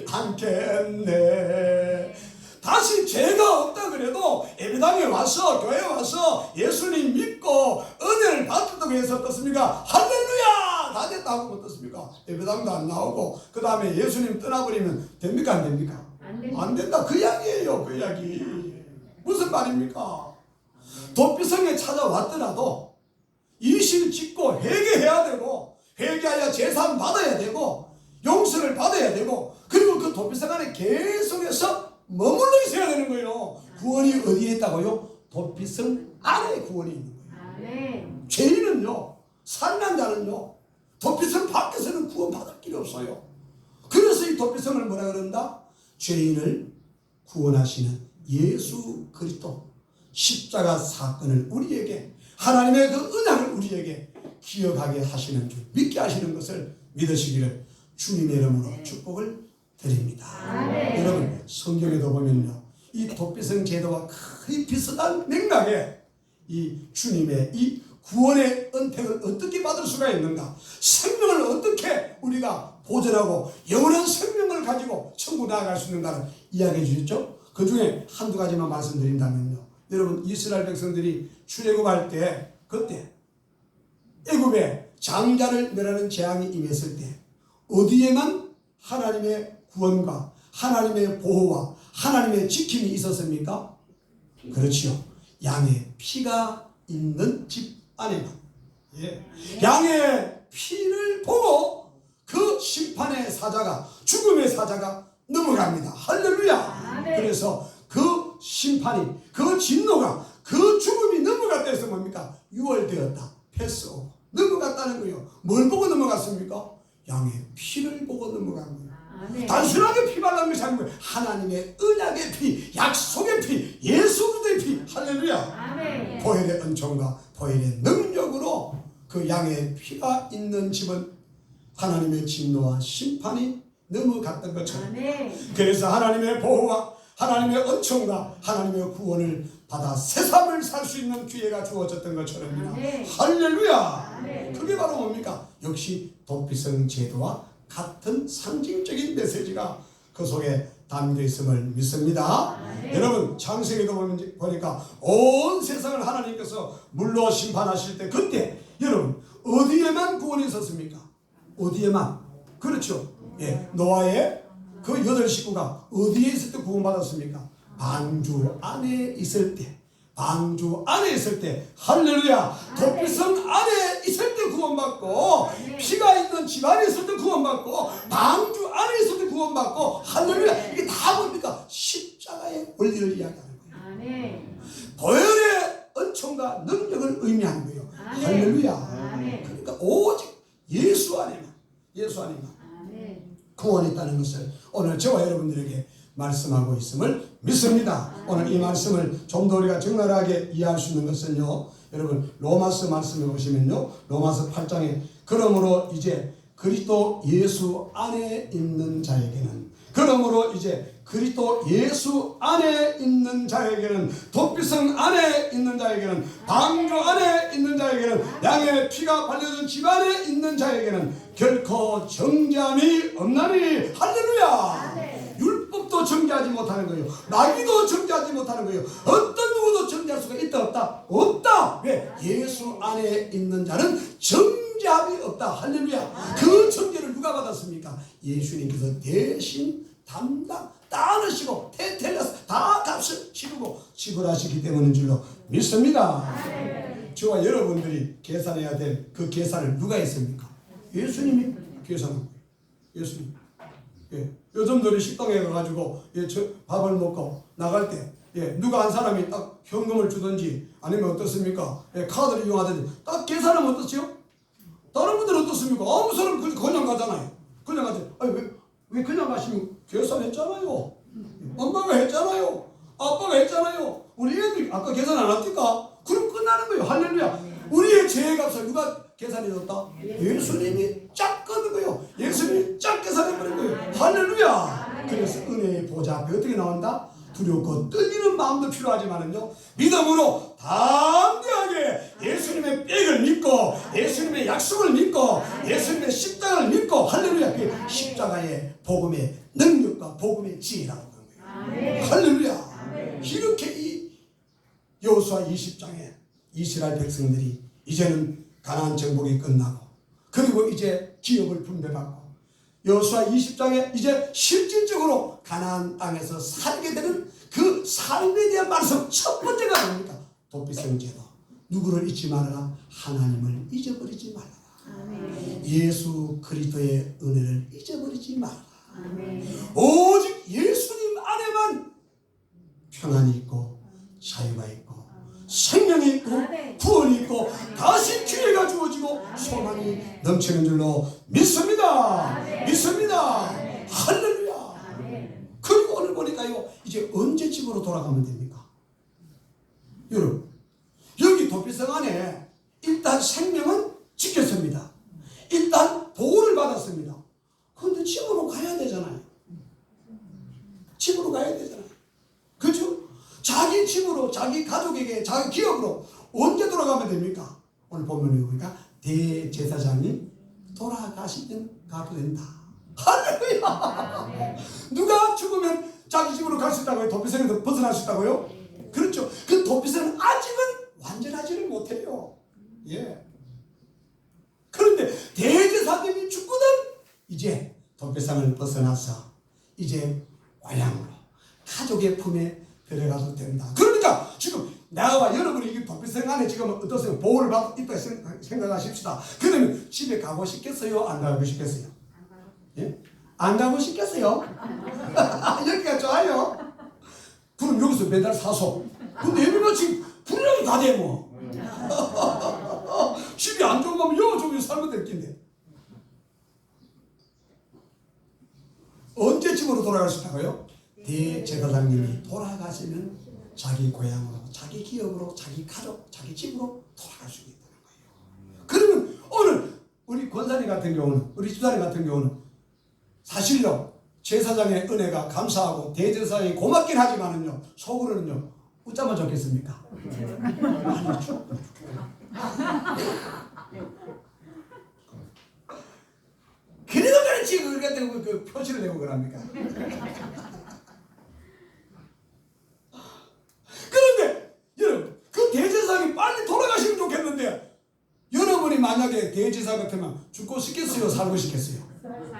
않겠네. 다시 죄가 없다 그래도 예배당에 와서 교회에 와서 예수님 믿고 은혜를 받았다고 해서 어떻습니까? 할렐루야 다 됐다고 어떻습니까? 예배당도 안 나오고 그 다음에 예수님 떠나버리면 됩니까? 안 됩니까? 안 된다. 그 이야기예요. 그 이야기. 무슨 말입니까? 도피성에 찾아왔더라도 이실 짓고 회개해야 되고 회개하여 제산 받아야 되고 용서를 받아야 되고 그리고 그 도피성 안에 계속해서 머물러 있어야 되는 거예요. 구원이 어디에 있다고요? 도피성 안에 구원이 있는 거예요. 죄인은요 산난 자는요 도피성 밖에서는 구원받을 길이 없어요. 그래서 이 도피성을 뭐라 그런다? 죄인을 구원하시는 예수 그리스도 십자가 사건을 우리에게 하나님의 그 은혜를 우리에게 기억하게 하시는 줄 믿게 하시는 것을 믿으시기를 주님의 이름으로 축복을 드립니다. 여러분 성경에도 보면요 이 도피성 제도와 거의 비슷한 맥락에 이 주님의 이 구원의 은택을 어떻게 받을 수가 있는가, 생명을 어떻게 우리가 보존하고 영원한 생명을 가지고 천국 나아갈 수 있는가를 이야기해 주셨죠. 그 중에 한두 가지만 말씀드린다면요, 여러분 이스라엘 백성들이 출애굽할 때 그때 애굽에 장자를 멸하는 재앙이 임했을 때 어디에만 하나님의 구원과 하나님의 보호와 하나님의 지킴이 있었습니까? 그렇지요. 양의 피가 있는 집 안에만. 예. 양의 피를 보고 그 심판의 사자가, 죽음의 사자가 넘어갑니다. 할렐루야. 그래서 그 심판이, 그 진노가, 그 죽음이 넘어갔다 해서 뭡니까? 유월되었다. 패스오버. 넘어갔다는 거예요. 뭘 보고 넘어갔습니까? 양의 피를 보고 넘어간 거예요. 단순하게 피 발란 것이 아니고 하나님의 언약의 피, 약속의 피, 예수 그리스도의 피. 할렐루야. 보혈의 은총과 보혈의 능력으로 그 양의 피가 있는 집은 하나님의 진노와 심판이 넘어갔던 것처럼, 그래서 하나님의 보호와 하나님의 은총과 하나님의 구원을 받아 새삼을 살 수 있는 기회가 주어졌던 것처럼요. 할렐루야. 그게 바로 뭡니까? 역시 도피성 제도와 같은 상징적인 메시지가 그 속에 담겨 있음을 믿습니다. 여러분 창세기도 보니까 온 세상을 하나님께서 물로 심판하실 때 그때 여러분 어디에만 구원이 있었습니까? 어디에만? 그렇죠. 예, 노아의 그 8식구가 어디에 있을 때 구원받았습니까? 방주 안에 있을 때. 방주 안에 있을 때 할렐루야. 도피성 안에 있을 때 구원받고 피가 있는 집 안에 있을 때 구원받고 방주 안에 있을 때 구원받고 할렐루야. 이게 다 뭡니까? 십자가의 원리를 이야기하는 거예요. 보혈의 은총과 능력을 의미하는 거예요. 할렐루야. 그러니까 오직 예수 안에만 구원이 있다는 것을 오늘 저와 여러분들에게 말씀하고 있음을 믿습니다. 오늘 이 말씀을 좀 더 우리가 적나라하게 이해할 수 있는 것은요, 여러분 로마서 말씀해 보시면요, 로마서 8장에 그러므로 이제 그리스도 예수 안에 있는 자에게는, 그러므로 이제 그리스도 예수 안에 있는 자에게는, 도피성 안에 있는 자에게는, 방주 안에 있는 자에게는, 양의 피가 발려진 집 안에 있는 자에게는 결코 정죄함이 없나니. 할렐루야. 율법도 정죄하지 못하는 거예요. 나귀도 정죄하지 못하는 거예요. 어떤 누구도 정죄할 수가 있다 없다? 없다. 왜? 예수 안에 있는 자는 정죄함이 없다. 할렐루야. 그 정죄를 누가 받았습니까? 예수님께서 대신 담당 따르시고 테텔레스 다 값을 치르고 지불하시기 때문인 줄로 믿습니다. 저와 여러분들이 계산해야 될 그 계산을 누가 했습니까? 예수님이 계산한 거예요. 예수님. 예. 요즘들이 식당에 가가지고 밥을 먹고 나갈 때 누가 한 사람이 딱 현금을 주든지 아니면 어떻습니까? 카드를 이용하든지 딱 계산하면 어떻지요? 다른 분들은 어떻습니까? 아무 사람 그냥 가잖아요. 그냥 가지. 아니 왜 그냥 가시면 계산했잖아요. 엄마가 했잖아요. 아빠가 했잖아요. 우리 애들이 아까 계산 안 합니까? 그럼 끝나는 거예요. 할렐루야. 우리의 죄의 값을 누가 계산해줬다? 예수님이 쫙 끊은 거예요. 예수님이 쫙 계산해버린 거예요. 할렐루야. 그래서 은혜의 보좌 앞에 어떻게 나온다? 두렵고 떨리는 마음도 필요하지만은요, 믿음으로 담대하게 예수님의 백을 믿고 예수님의 약속을 믿고 예수님의 십자가를 믿고, 할렐루야. 그 십자가의 복음의 능력과 복음의 지혜라고 하는 거예요. 할렐루야. 이렇게 이 여호수아 20장에 이스라엘 백성들이 이제는 가나안 정복이 끝나고, 그리고 이제 기업을 분배받고, 여호수아 20장에 이제 실질적으로 가나안 땅에서 살게 되는 그 삶에 대한 말씀, 첫 번째가 뭡니까? 도피성제도. 누구를 잊지 말아라? 하나님을 잊어버리지 말아라. 예수 그리스도의 은혜를 잊어버리지 말아라. 오직 예수님 안에만 평안이 있고 자유가 있고 생명이 있고 구원이 있고 다시 기회가 주어지고 소망이 넘치는 줄로 믿습니다. 믿습니다. 할렐루야. 그리고 오늘 보니까요, 이제 언제 집으로 돌아가면 됩니까? 여러분, 여기 도피성 안에 일단 생명은 지켰습니다. 일단 보호를 받았습니다. 그런데 집으로 가야 되잖아요. 집으로 가야 되잖아요. 그렇죠? 자기 집으로, 자기 가족에게, 자기 기업으로 언제 돌아가면 됩니까? 오늘 본문에 보니까 대제사장이 돌아가시면 가도 된다. 할렐루야. 누가 죽으면 자기 집으로 갈 수 있다고요? 도피성에서 벗어날 수 있다고요? 그렇죠. 그 도피성은 아직은 완전하지를 못해요. 예. 그런데 대제사장이 죽거든 이제 도피성을 벗어나서 이제 고향으로 가족의 품에 데려가도 된다. 그러니까 지금 나와 여러분이 이 도피성 안에 지금 어떠세요? 보호를 받고 있다 생각하십시다. 그러면 집에 가고 싶겠어요? 안 가고 싶겠어요? 예? 안 가고 싶겠어요? 여기가 좋아요. 그럼 여기서 매달 사서. 근데 여기가 지금 분량이 다 돼 뭐. 집이 안 좋은 거면 여기 좀 살면 될 텐데. 언제 집으로 돌아갈 수 있다고요? 대제사장님이 돌아가시면 자기 고향으로, 자기 기업으로, 자기 가족, 자기 집으로 돌아갈 수 있다는 거예요. 그러면 오늘 우리 권사님 같은 경우는, 우리 집사님 같은 경우는 사실요, 제사장의 은혜가 감사하고 대제사장이 고맙긴 하지만은요, 속으로는요, 웃자면 좋겠습니까? 아니죠. 그래도 어찌 그렇게 되고 그 표시를 내고 그럽니까? 그런데 여러분, 그 대제사장이 빨리 돌아가시면 좋겠는데, 여러분이 만약에 대제사 같으면 죽고 싶겠어요? 살고 싶겠어요?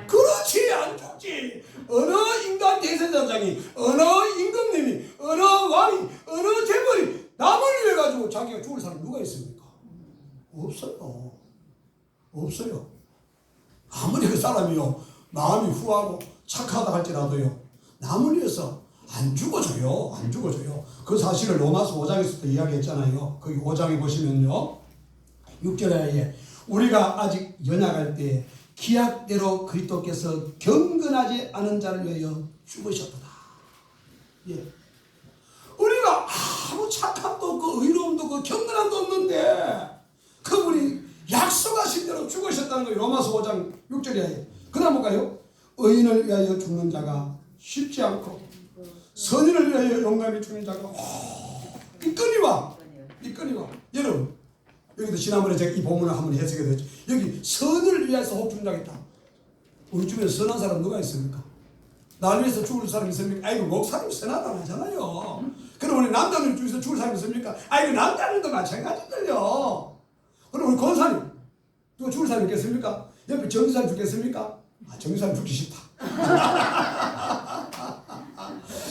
그렇지, 안 죽지. 어느 인간 대제사장이, 어느 임금님이, 어느 왕이, 어느 재벌이 남을 위해 가지고 자기가 죽을 사람 누가 있습니까? 없어요. 없어요. 아무리 그 사람이요 마음이 후하고 착하다 할지라도요 남을 위해서 안 죽어줘요. 안 죽어줘요. 그 사실을 로마서 5장에서도 이야기했잖아요. 거기 5장에 보시면요 6절에 우리가 아직 연약할 때 기약대로 그리스도께서 경건하지 않은 자를 위하여 죽으셨도다. 예. 우리가 아무 착함도 없고 의로움도 없고 경건함도 없는데 그분이 약속하신 대로 죽으셨다는 거예요. 로마서 5장 6절이에요. 그 다음 볼까요? 의인을 위하여 죽는 자가 쉽지 않고 선인을 위하여 용감히 죽는 자가 이끌리와 여러분 여기도 지난번에 제가 이 본문을 한번 해석해 드렸죠. 여기 선을 위해서 혹 죽는 자가 있다. 우리 주변에 선한 사람 누가 있습니까? 나를 위해서 죽을 사람 있습니까? 아이고 목사님 선하다 하잖아요. 그럼 우리 남자들 중에서 죽을 사람 있습니까? 아이고 남자들도 마찬가지들요. 그럼 우리 권사님 누가 죽을 사람 있겠습니까? 옆에 정사님 죽겠습니까? 정사님 죽기 싫다.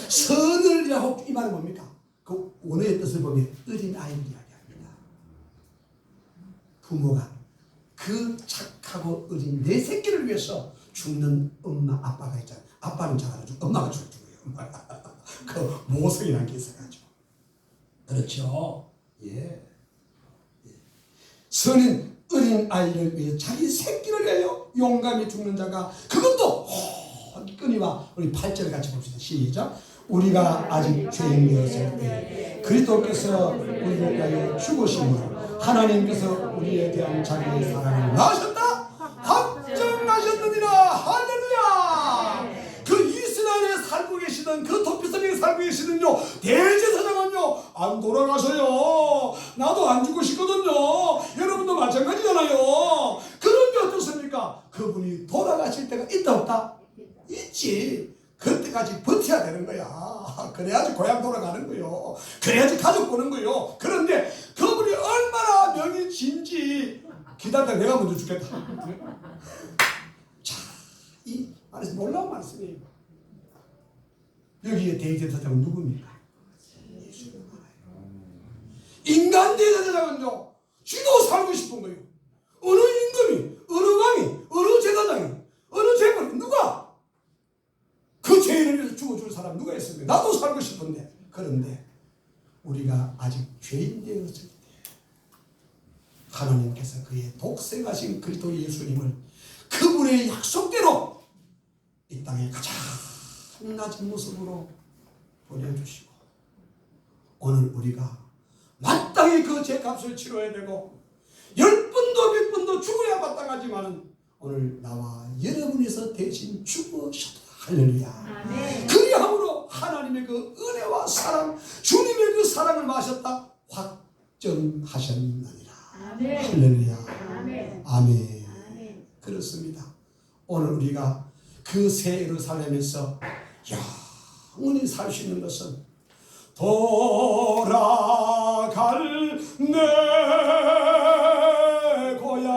선을 위하여 이 말은 뭡니까? 그 원어의 뜻을 보면 어린 아이를 이야기합니다. 부모가 그 착하고 어린 내 새끼를 위해서 죽는 엄마 아빠가 있잖아요. 아빠는 잘 알아주고 엄마가 죽어요. 그 모성이라는 게 있어가지고 그렇죠. 예. 선인 어린 아이를 위해 자기 새끼를 위하여 용감히 죽는 자가 그것도 끊이와 우리 8절을 같이 봅시다. 시작. 우리가 아직 죄인 되었을 때 그리스도께서 우리를 위하여 죽으심으로 하나님께서 우리에 대한 자기의 사랑을 낳으셨다 확정하셨느니라. 할렐루야. 그 이스라엘에 살고 계시던 그 도피성에 살고 계시는요 대제사장은요 안 돌아가셔요. 나도 안 죽고 싶거든요. 여러분도 마찬가지잖아요. 그런데 어떻습니까? 그분이 돌아가실 때가 있다 없다? 있지. 그때까지 버텨야 되는 거야. 그래야지 고향 돌아가는 거요. 그래야지 가족 보는 거요. 그런데 그분이 얼마나 명이 진지 기다렸다 내가 먼저 죽겠다. 자, 이 말씀 놀라운 말씀이에요. 여기에 대제사장은 누굽니까? 예수님 알아요. 인간 대제사장은요 쥐도 살고 싶은 거예요. 어느 임금이, 어느 왕이, 어느 제사장이, 어느 재벌이 누가 그 죄인을 위해서 죽어줄 사람 누가 있습니까? 나도 살고 싶은데. 그런데 우리가 아직 죄인 되었을 때 하나님께서 그의 독생하신 그리스도 예수님을 그분의 약속대로 이 땅에 가장 낮은 모습으로 보내주시고 오늘 우리가 마땅히 그 죄값을 치러야 되고 10번도 100번도 죽어야 마땅하지만 오늘 나와 여러분에서 대신 죽으셨다. 할렐루야. 그리함으로 하나님의 그 은혜와 사랑 주님의 그 사랑을 마셨다 확정하셨느니라. 할렐루야. 아멘. 그렇습니다. 오늘 우리가 그 새 예루살렘에서 영원히 살 수 있는 것은 돌아갈 내 고향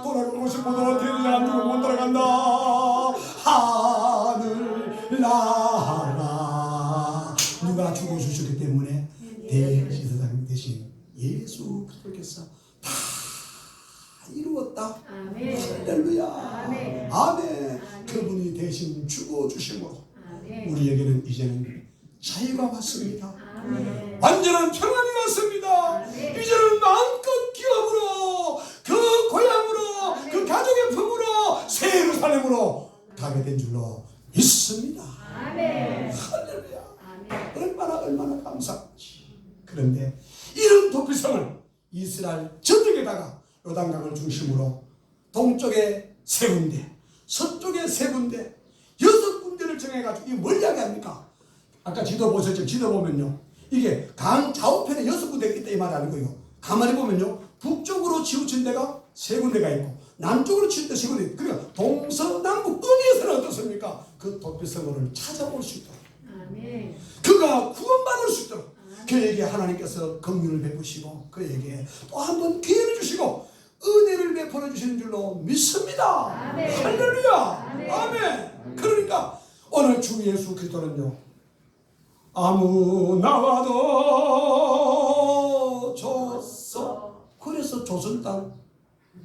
돌아가고 싶어도 대리 안 주고 못 돌아간다. 하늘나라 누가 죽어주셨기 때문에 대제사장 대신 예수 그리스도께서 다 이루었다. 할렐루야. 아멘. 그분이 대신 죽어주심으로 우리에게는 이제는 자유가 왔습니다. 완전한 평안이 왔습니다. 이제는 마음껏 기업으로 그 고향으로 그 가족의 품으로 새 예루살렘으로 가게 된 줄로 믿습니다. 할렐루야. 얼마나 감사한지. 그런데 이런 도피성을 이스라엘 전역에다가 요단강을 중심으로 동쪽에 3군데 서쪽에 3군데 6군데를 정해가지고 이게 뭘 이야기합니까? 아까 지도 보셨죠? 지도 보면요 이게 강 좌우편에 6군데가 있다 이 말이 아니고요 가만히 보면요 북쪽으로 치우친 데가 3군데가 있고 남쪽으로 칠 것이거든요. 그러니까 동서남북 어디에서나 어떻습니까? 그 도피성을 찾아올 수 있도록, 아멘. 그가 구원받을 수 있도록 그에게 하나님께서 긍휼을 베푸시고 그에게 또 한 번 기회를 주시고 은혜를 베풀어 주시는 줄로 믿습니다. 아멘. 할렐루야. 아멘. 아멘. 그러니까 오늘 주 예수 그리스도는요, 아무 나와도 좋소. 그래서 조선 땅,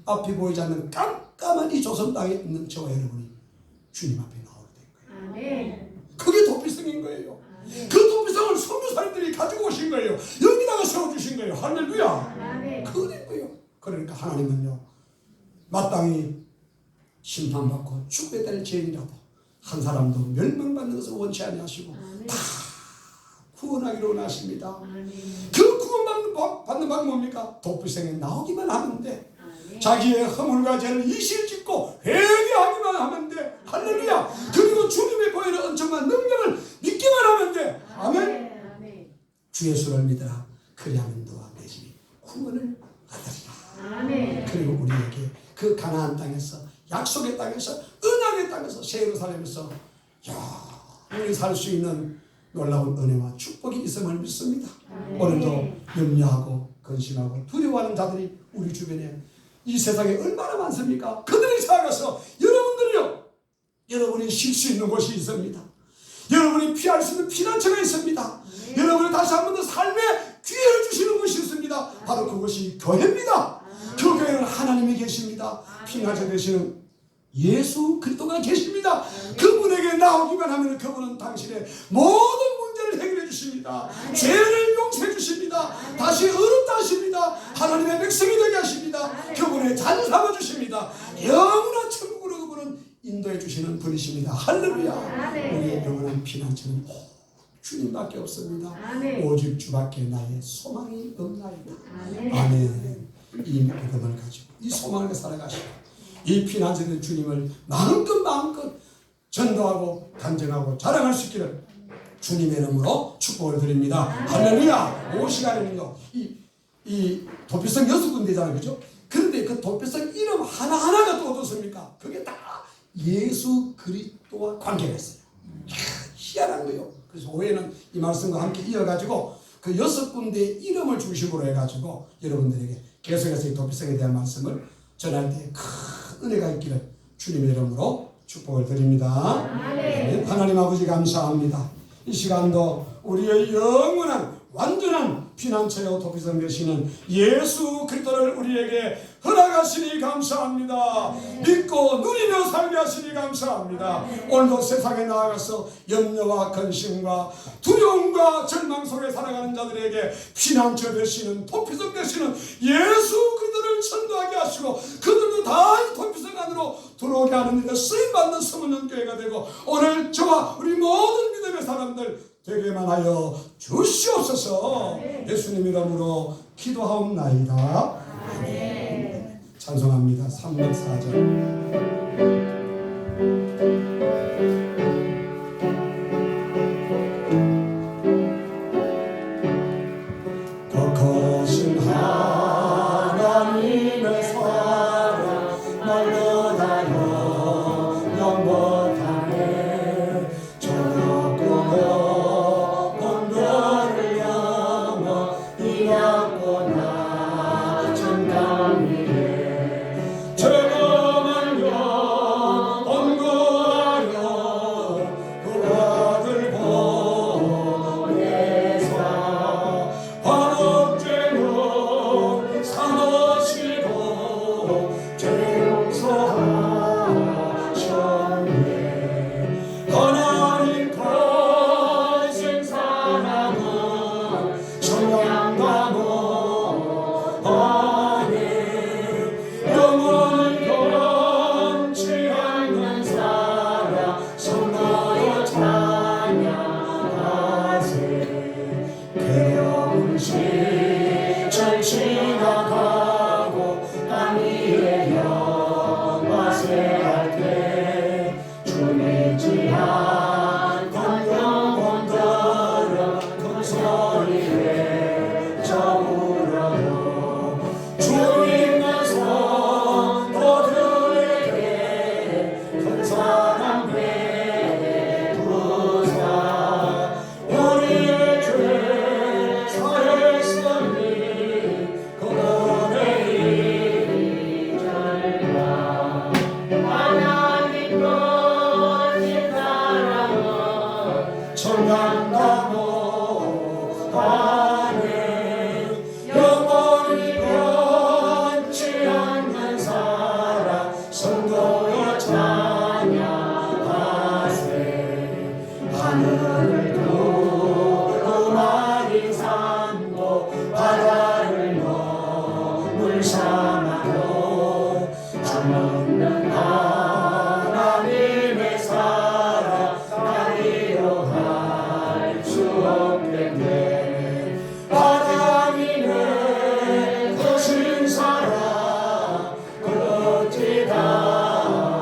앞이 보이지 않는 깜깜한 이 조선 땅에 있는 저와 여러분이 주님 앞에 나오게 된 거예요. 아멘. 그게 도피성인 거예요. 아멘. 그 도피성을 선교사님들이 가지고 오신 거예요. 여기다가 세워주신 거예요. 할렐루야. 아멘. 그래 거예요. 그러니까 하나님은요, 마땅히 심판받고 죽게 될 죄인이라도 한 사람도 멸망받는 것을 원치 아니하시고 다 구원하기로 원하십니다. 아멘. 그 구원받는 방법은 뭡니까? 도피성에 나오기만 하면 돼. 자기의 허물과 죄를 이실짓고 회개하기만 하면 돼. 할렐루야. 그리고 주님의 보혈의 은총과 능력을 믿기만 하면 돼. 아멘. 아멘. 주 예수를 믿어라. 그리하면 너와 내 집이 구원을 얻으리라. 아멘. 그리고 우리에게 그 가나안 땅에서, 약속의 땅에서, 은약의 땅에서, 새 예루살렘에서 영원히 살 수 있는 놀라운 은혜와 축복이 있음을 믿습니다. 오늘도 염려하고 근심하고 두려워하는 자들이 우리 주변에 이 세상에 얼마나 많습니까? 그들이 살아가서 여러분들이요, 여러분이 쉴 수 있는 곳이 있습니다. 여러분이 피할 수 있는 피난처가 있습니다. 여러분이 다시 한 번 더 삶의 기회를 주시는 곳이 있습니다. 바로 그것이 교회입니다. 그 교회는 하나님이 계십니다. 피난처 되시는 예수 그리스도가 계십니다. 그분에게 나오기만 하면 그분은 당신의 모든 문제를 해결해 주십니다. 죄를 용서해 주십니다. 다시 의롭다 하십니다. 하나님의 백성이 되게 하십니다. 그분의 자녀 삼아 주십니다. 영원한 천국으로 그분은 인도해 주시는 분이십니다. 할렐루야. 우리의 영원한 피난처는 주님밖에 없습니다. 오직 주밖에 나의 소망이 없나이다. 아멘. 이 믿음을 가지고 이 소망을 살아가시고 이 피난처된 주님을 마음껏 전도하고 간증하고 자랑할 수 있기를 주님의 이름으로 축복을 드립니다. 할렐루야. 이 시간에는요, 이 도피성 6군데잖아요, 그죠? 그런데 그 도피성 이름 하나하나가 또 어떻습니까? 그게 다 예수 그리스도와 관계가 있어요. 희한한 거예요. 그래서 오해는 이 말씀과 함께 이어가지고 그 6군데의 이름을 중심으로 해가지고 여러분들에게 계속해서 이 도피성에 대한 말씀을 전할 때 큰 은혜가 있기를 주님의 이름으로 축복을 드립니다. 아멘. 하나님 아버지 감사합니다. 이 시간도 우리의 영원한 완전한 피난처요 도피성 되시는 예수 그리스도를 우리에게 허락하시니 감사합니다. 믿고 누리며 살게 하시니 감사합니다. 오늘도 세상에 나아가서 염려와 근심과 두려움과 절망 속에 살아가는 자들에게 피난처 되시는 도피성 되시는 예수 그리스도를 전도하게 하시고 그들도 다 이 도피성 안으로 들어오게 하는 일에 쓰임받는 서문연 교회가 되고 오늘 저와 우리 모든 믿음의 사람들 되게만 하여 주시옵소서. 예수님 이름으로 기도하옵나이다. 아멘. 찬송합니다. 304절. 더 크신 하나님의 사랑 말로 다여 영원하네. 저녁 청량과 모하네 영원히 변치 않는 사랑 성도여 찬양하세 하늘을 두루마리 삼고 바다를 너물 삼아도 잠없는 하나님의 사랑 나리로 할 수 없겠네 하나님의 거신 사랑 어찌 닿았을까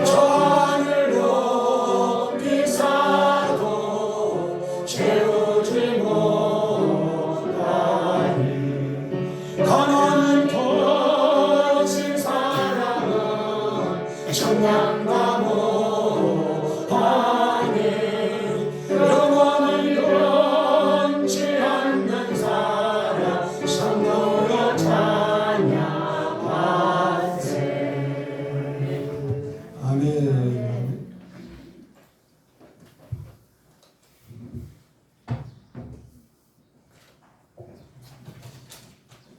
저 하늘 높이 쌓아도 채우지 못하니 가난한 거친 사랑은 청량과 모하니 영원히 변치 않는 사랑 성도여 찬양하세 아멘.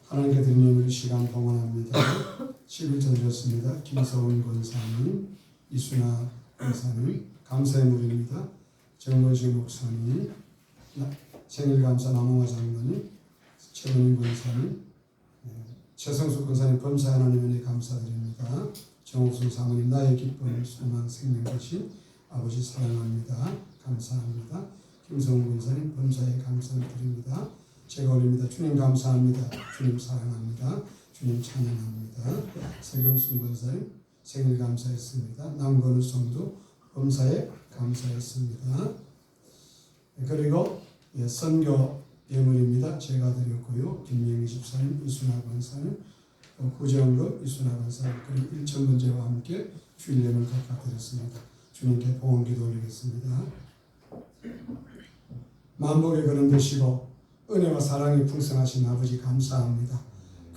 하나님께 드리는 시간 봉헌합니다. 11절 드렸습니다. 김서훈 권사님, 이순아 권사님, 감사의 물입니다. 정문식 목사님, 생일감사 남홍화 장로님, 최문인 권사님, 최성수 권사님 범사 하나님 은혜 감사드립니다. 정옥순 사모님 나의 기쁨 소망 생명 되신 아버지 사랑합니다. 감사합니다. 김성훈 권사님 범사에 감사를 드립니다. 제가 올립니다. 주님 감사합니다. 주님 사랑합니다. 주님 찬양합니다. 서경순 권사님 생일 감사했습니다. 남건우 성도 범사에 감사했습니다. 그리고 선교 예물입니다. 제가 드렸고요. 김명희 집사님, 이순아 권사님, 구정급 이순아 권사님 그리고 1,000번제와 함께 주일 예물 각각 드렸습니다. 주님께 봉헌기도 올리겠습니다. 만복의 걸음 되시고 은혜와 사랑이 풍성하신 아버지 감사합니다.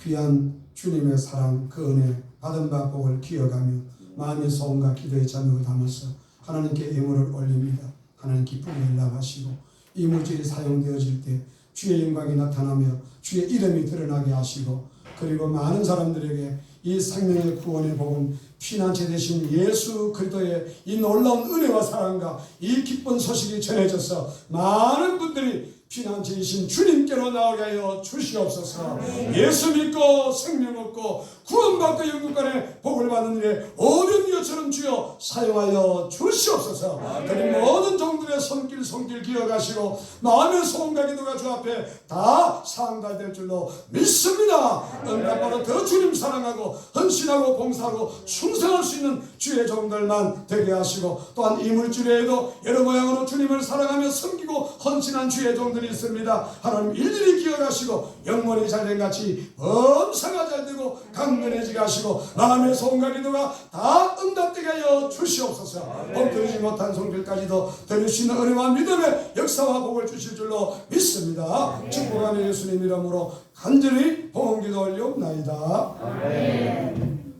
귀한 주님의 사랑 그 은혜 받은 바 복을 기억하며 마음의 소원과 기도의 자명을 담아서 하나님께 예물을 올립니다. 하나님 기쁨을 일납하시고 이 물질이 사용되어질 때 주의 영광이 나타나며 주의 이름이 드러나게 하시고 그리고 많은 사람들에게 이 생명의 구원의 복음 피난처 되신 예수 그리스도의 이 놀라운 은혜와 사랑과 이 기쁜 소식이 전해져서 많은 분들이 피난처이신 주님께로 나오게 하여 주시옵소서. 예수 믿고 생명 얻고 구원받고 영국간에 복을 받는 일에 어려운 이처럼 주여 사용하여 주시옵소서. 그리고 모든 종들의 손길 기억하시고 마음의 소원과 기도가 주 앞에 다 상달될 줄로 믿습니다. 응답받아 더 주님 사랑하고 헌신하고 봉사하고 충성할 수 있는 주의 종들만 되게 하시고 또한 이 물질에도 여러 모양으로 주님을 사랑하며 섬기고 헌신한 주의 종들이 있습니다. 하나님 일일이 기억하시고 영원히 잘된 같이 범사가 잘되고 강건해지게 하시고 마음의 소원과 기도가 다 응답되게 하여 주시옵소서. 엎드리지 못한 손길까지도 드릴 수 있는 은혜와 믿음의 역사와 복을 주실 줄로 믿습니다. 축복하는 예수님 이름으로 간절히 봉헌기도 올리옵나이다. 아멘.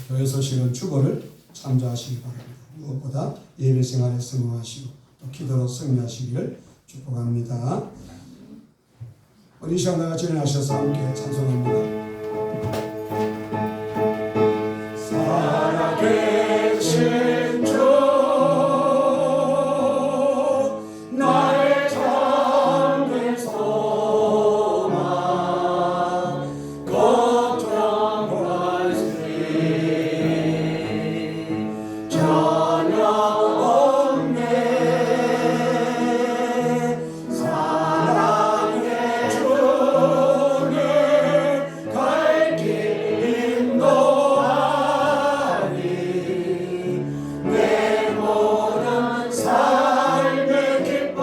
교회 소식은 주보를 참조하시기 바랍니다. 무엇보다 예배 생활에 성공하시고 또 기도로 승리하시기를 축복합니다. 우리 이 시간 나같이 일어나셔서 함께 찬송합니다. 살아계신 주 나의 잠든 소망 걱정과 슬픔 전혀 없네 사랑의 주님 갈 길 인도하니 내 모든 삶의 기쁨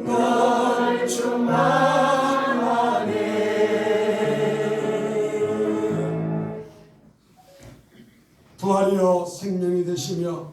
널 충만하네. 부활이여 생명이 되시며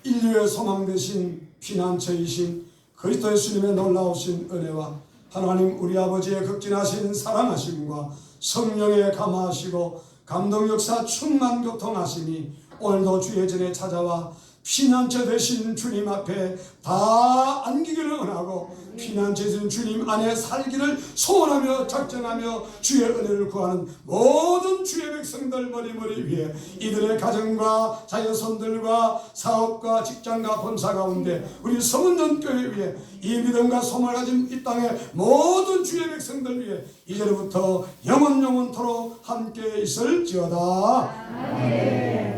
인류의 소망 되신 피난처이신 그리스도 예수님의 놀라우신 은혜와 하나님 우리 아버지의 극진하신 사랑하심과 성령의 감화하시고 감동 역사 충만 교통하심이 오늘도 주의 전에 찾아와 피난처 되신 주님 앞에 다 안기기를 원하고 피난처 되신 주님 안에 살기를 소원하며 작정하며 주의 은혜를 구하는 모든 주의 백성들 머리 위에 이들의 가정과 자녀손들과 사업과 직장과 본사 가운데 우리 성은전교회 위에 이 믿음과 소망을 가진 이 땅의 모든 주의 백성들 위에 이제부터 영원토록 함께 있을지어다. 아멘.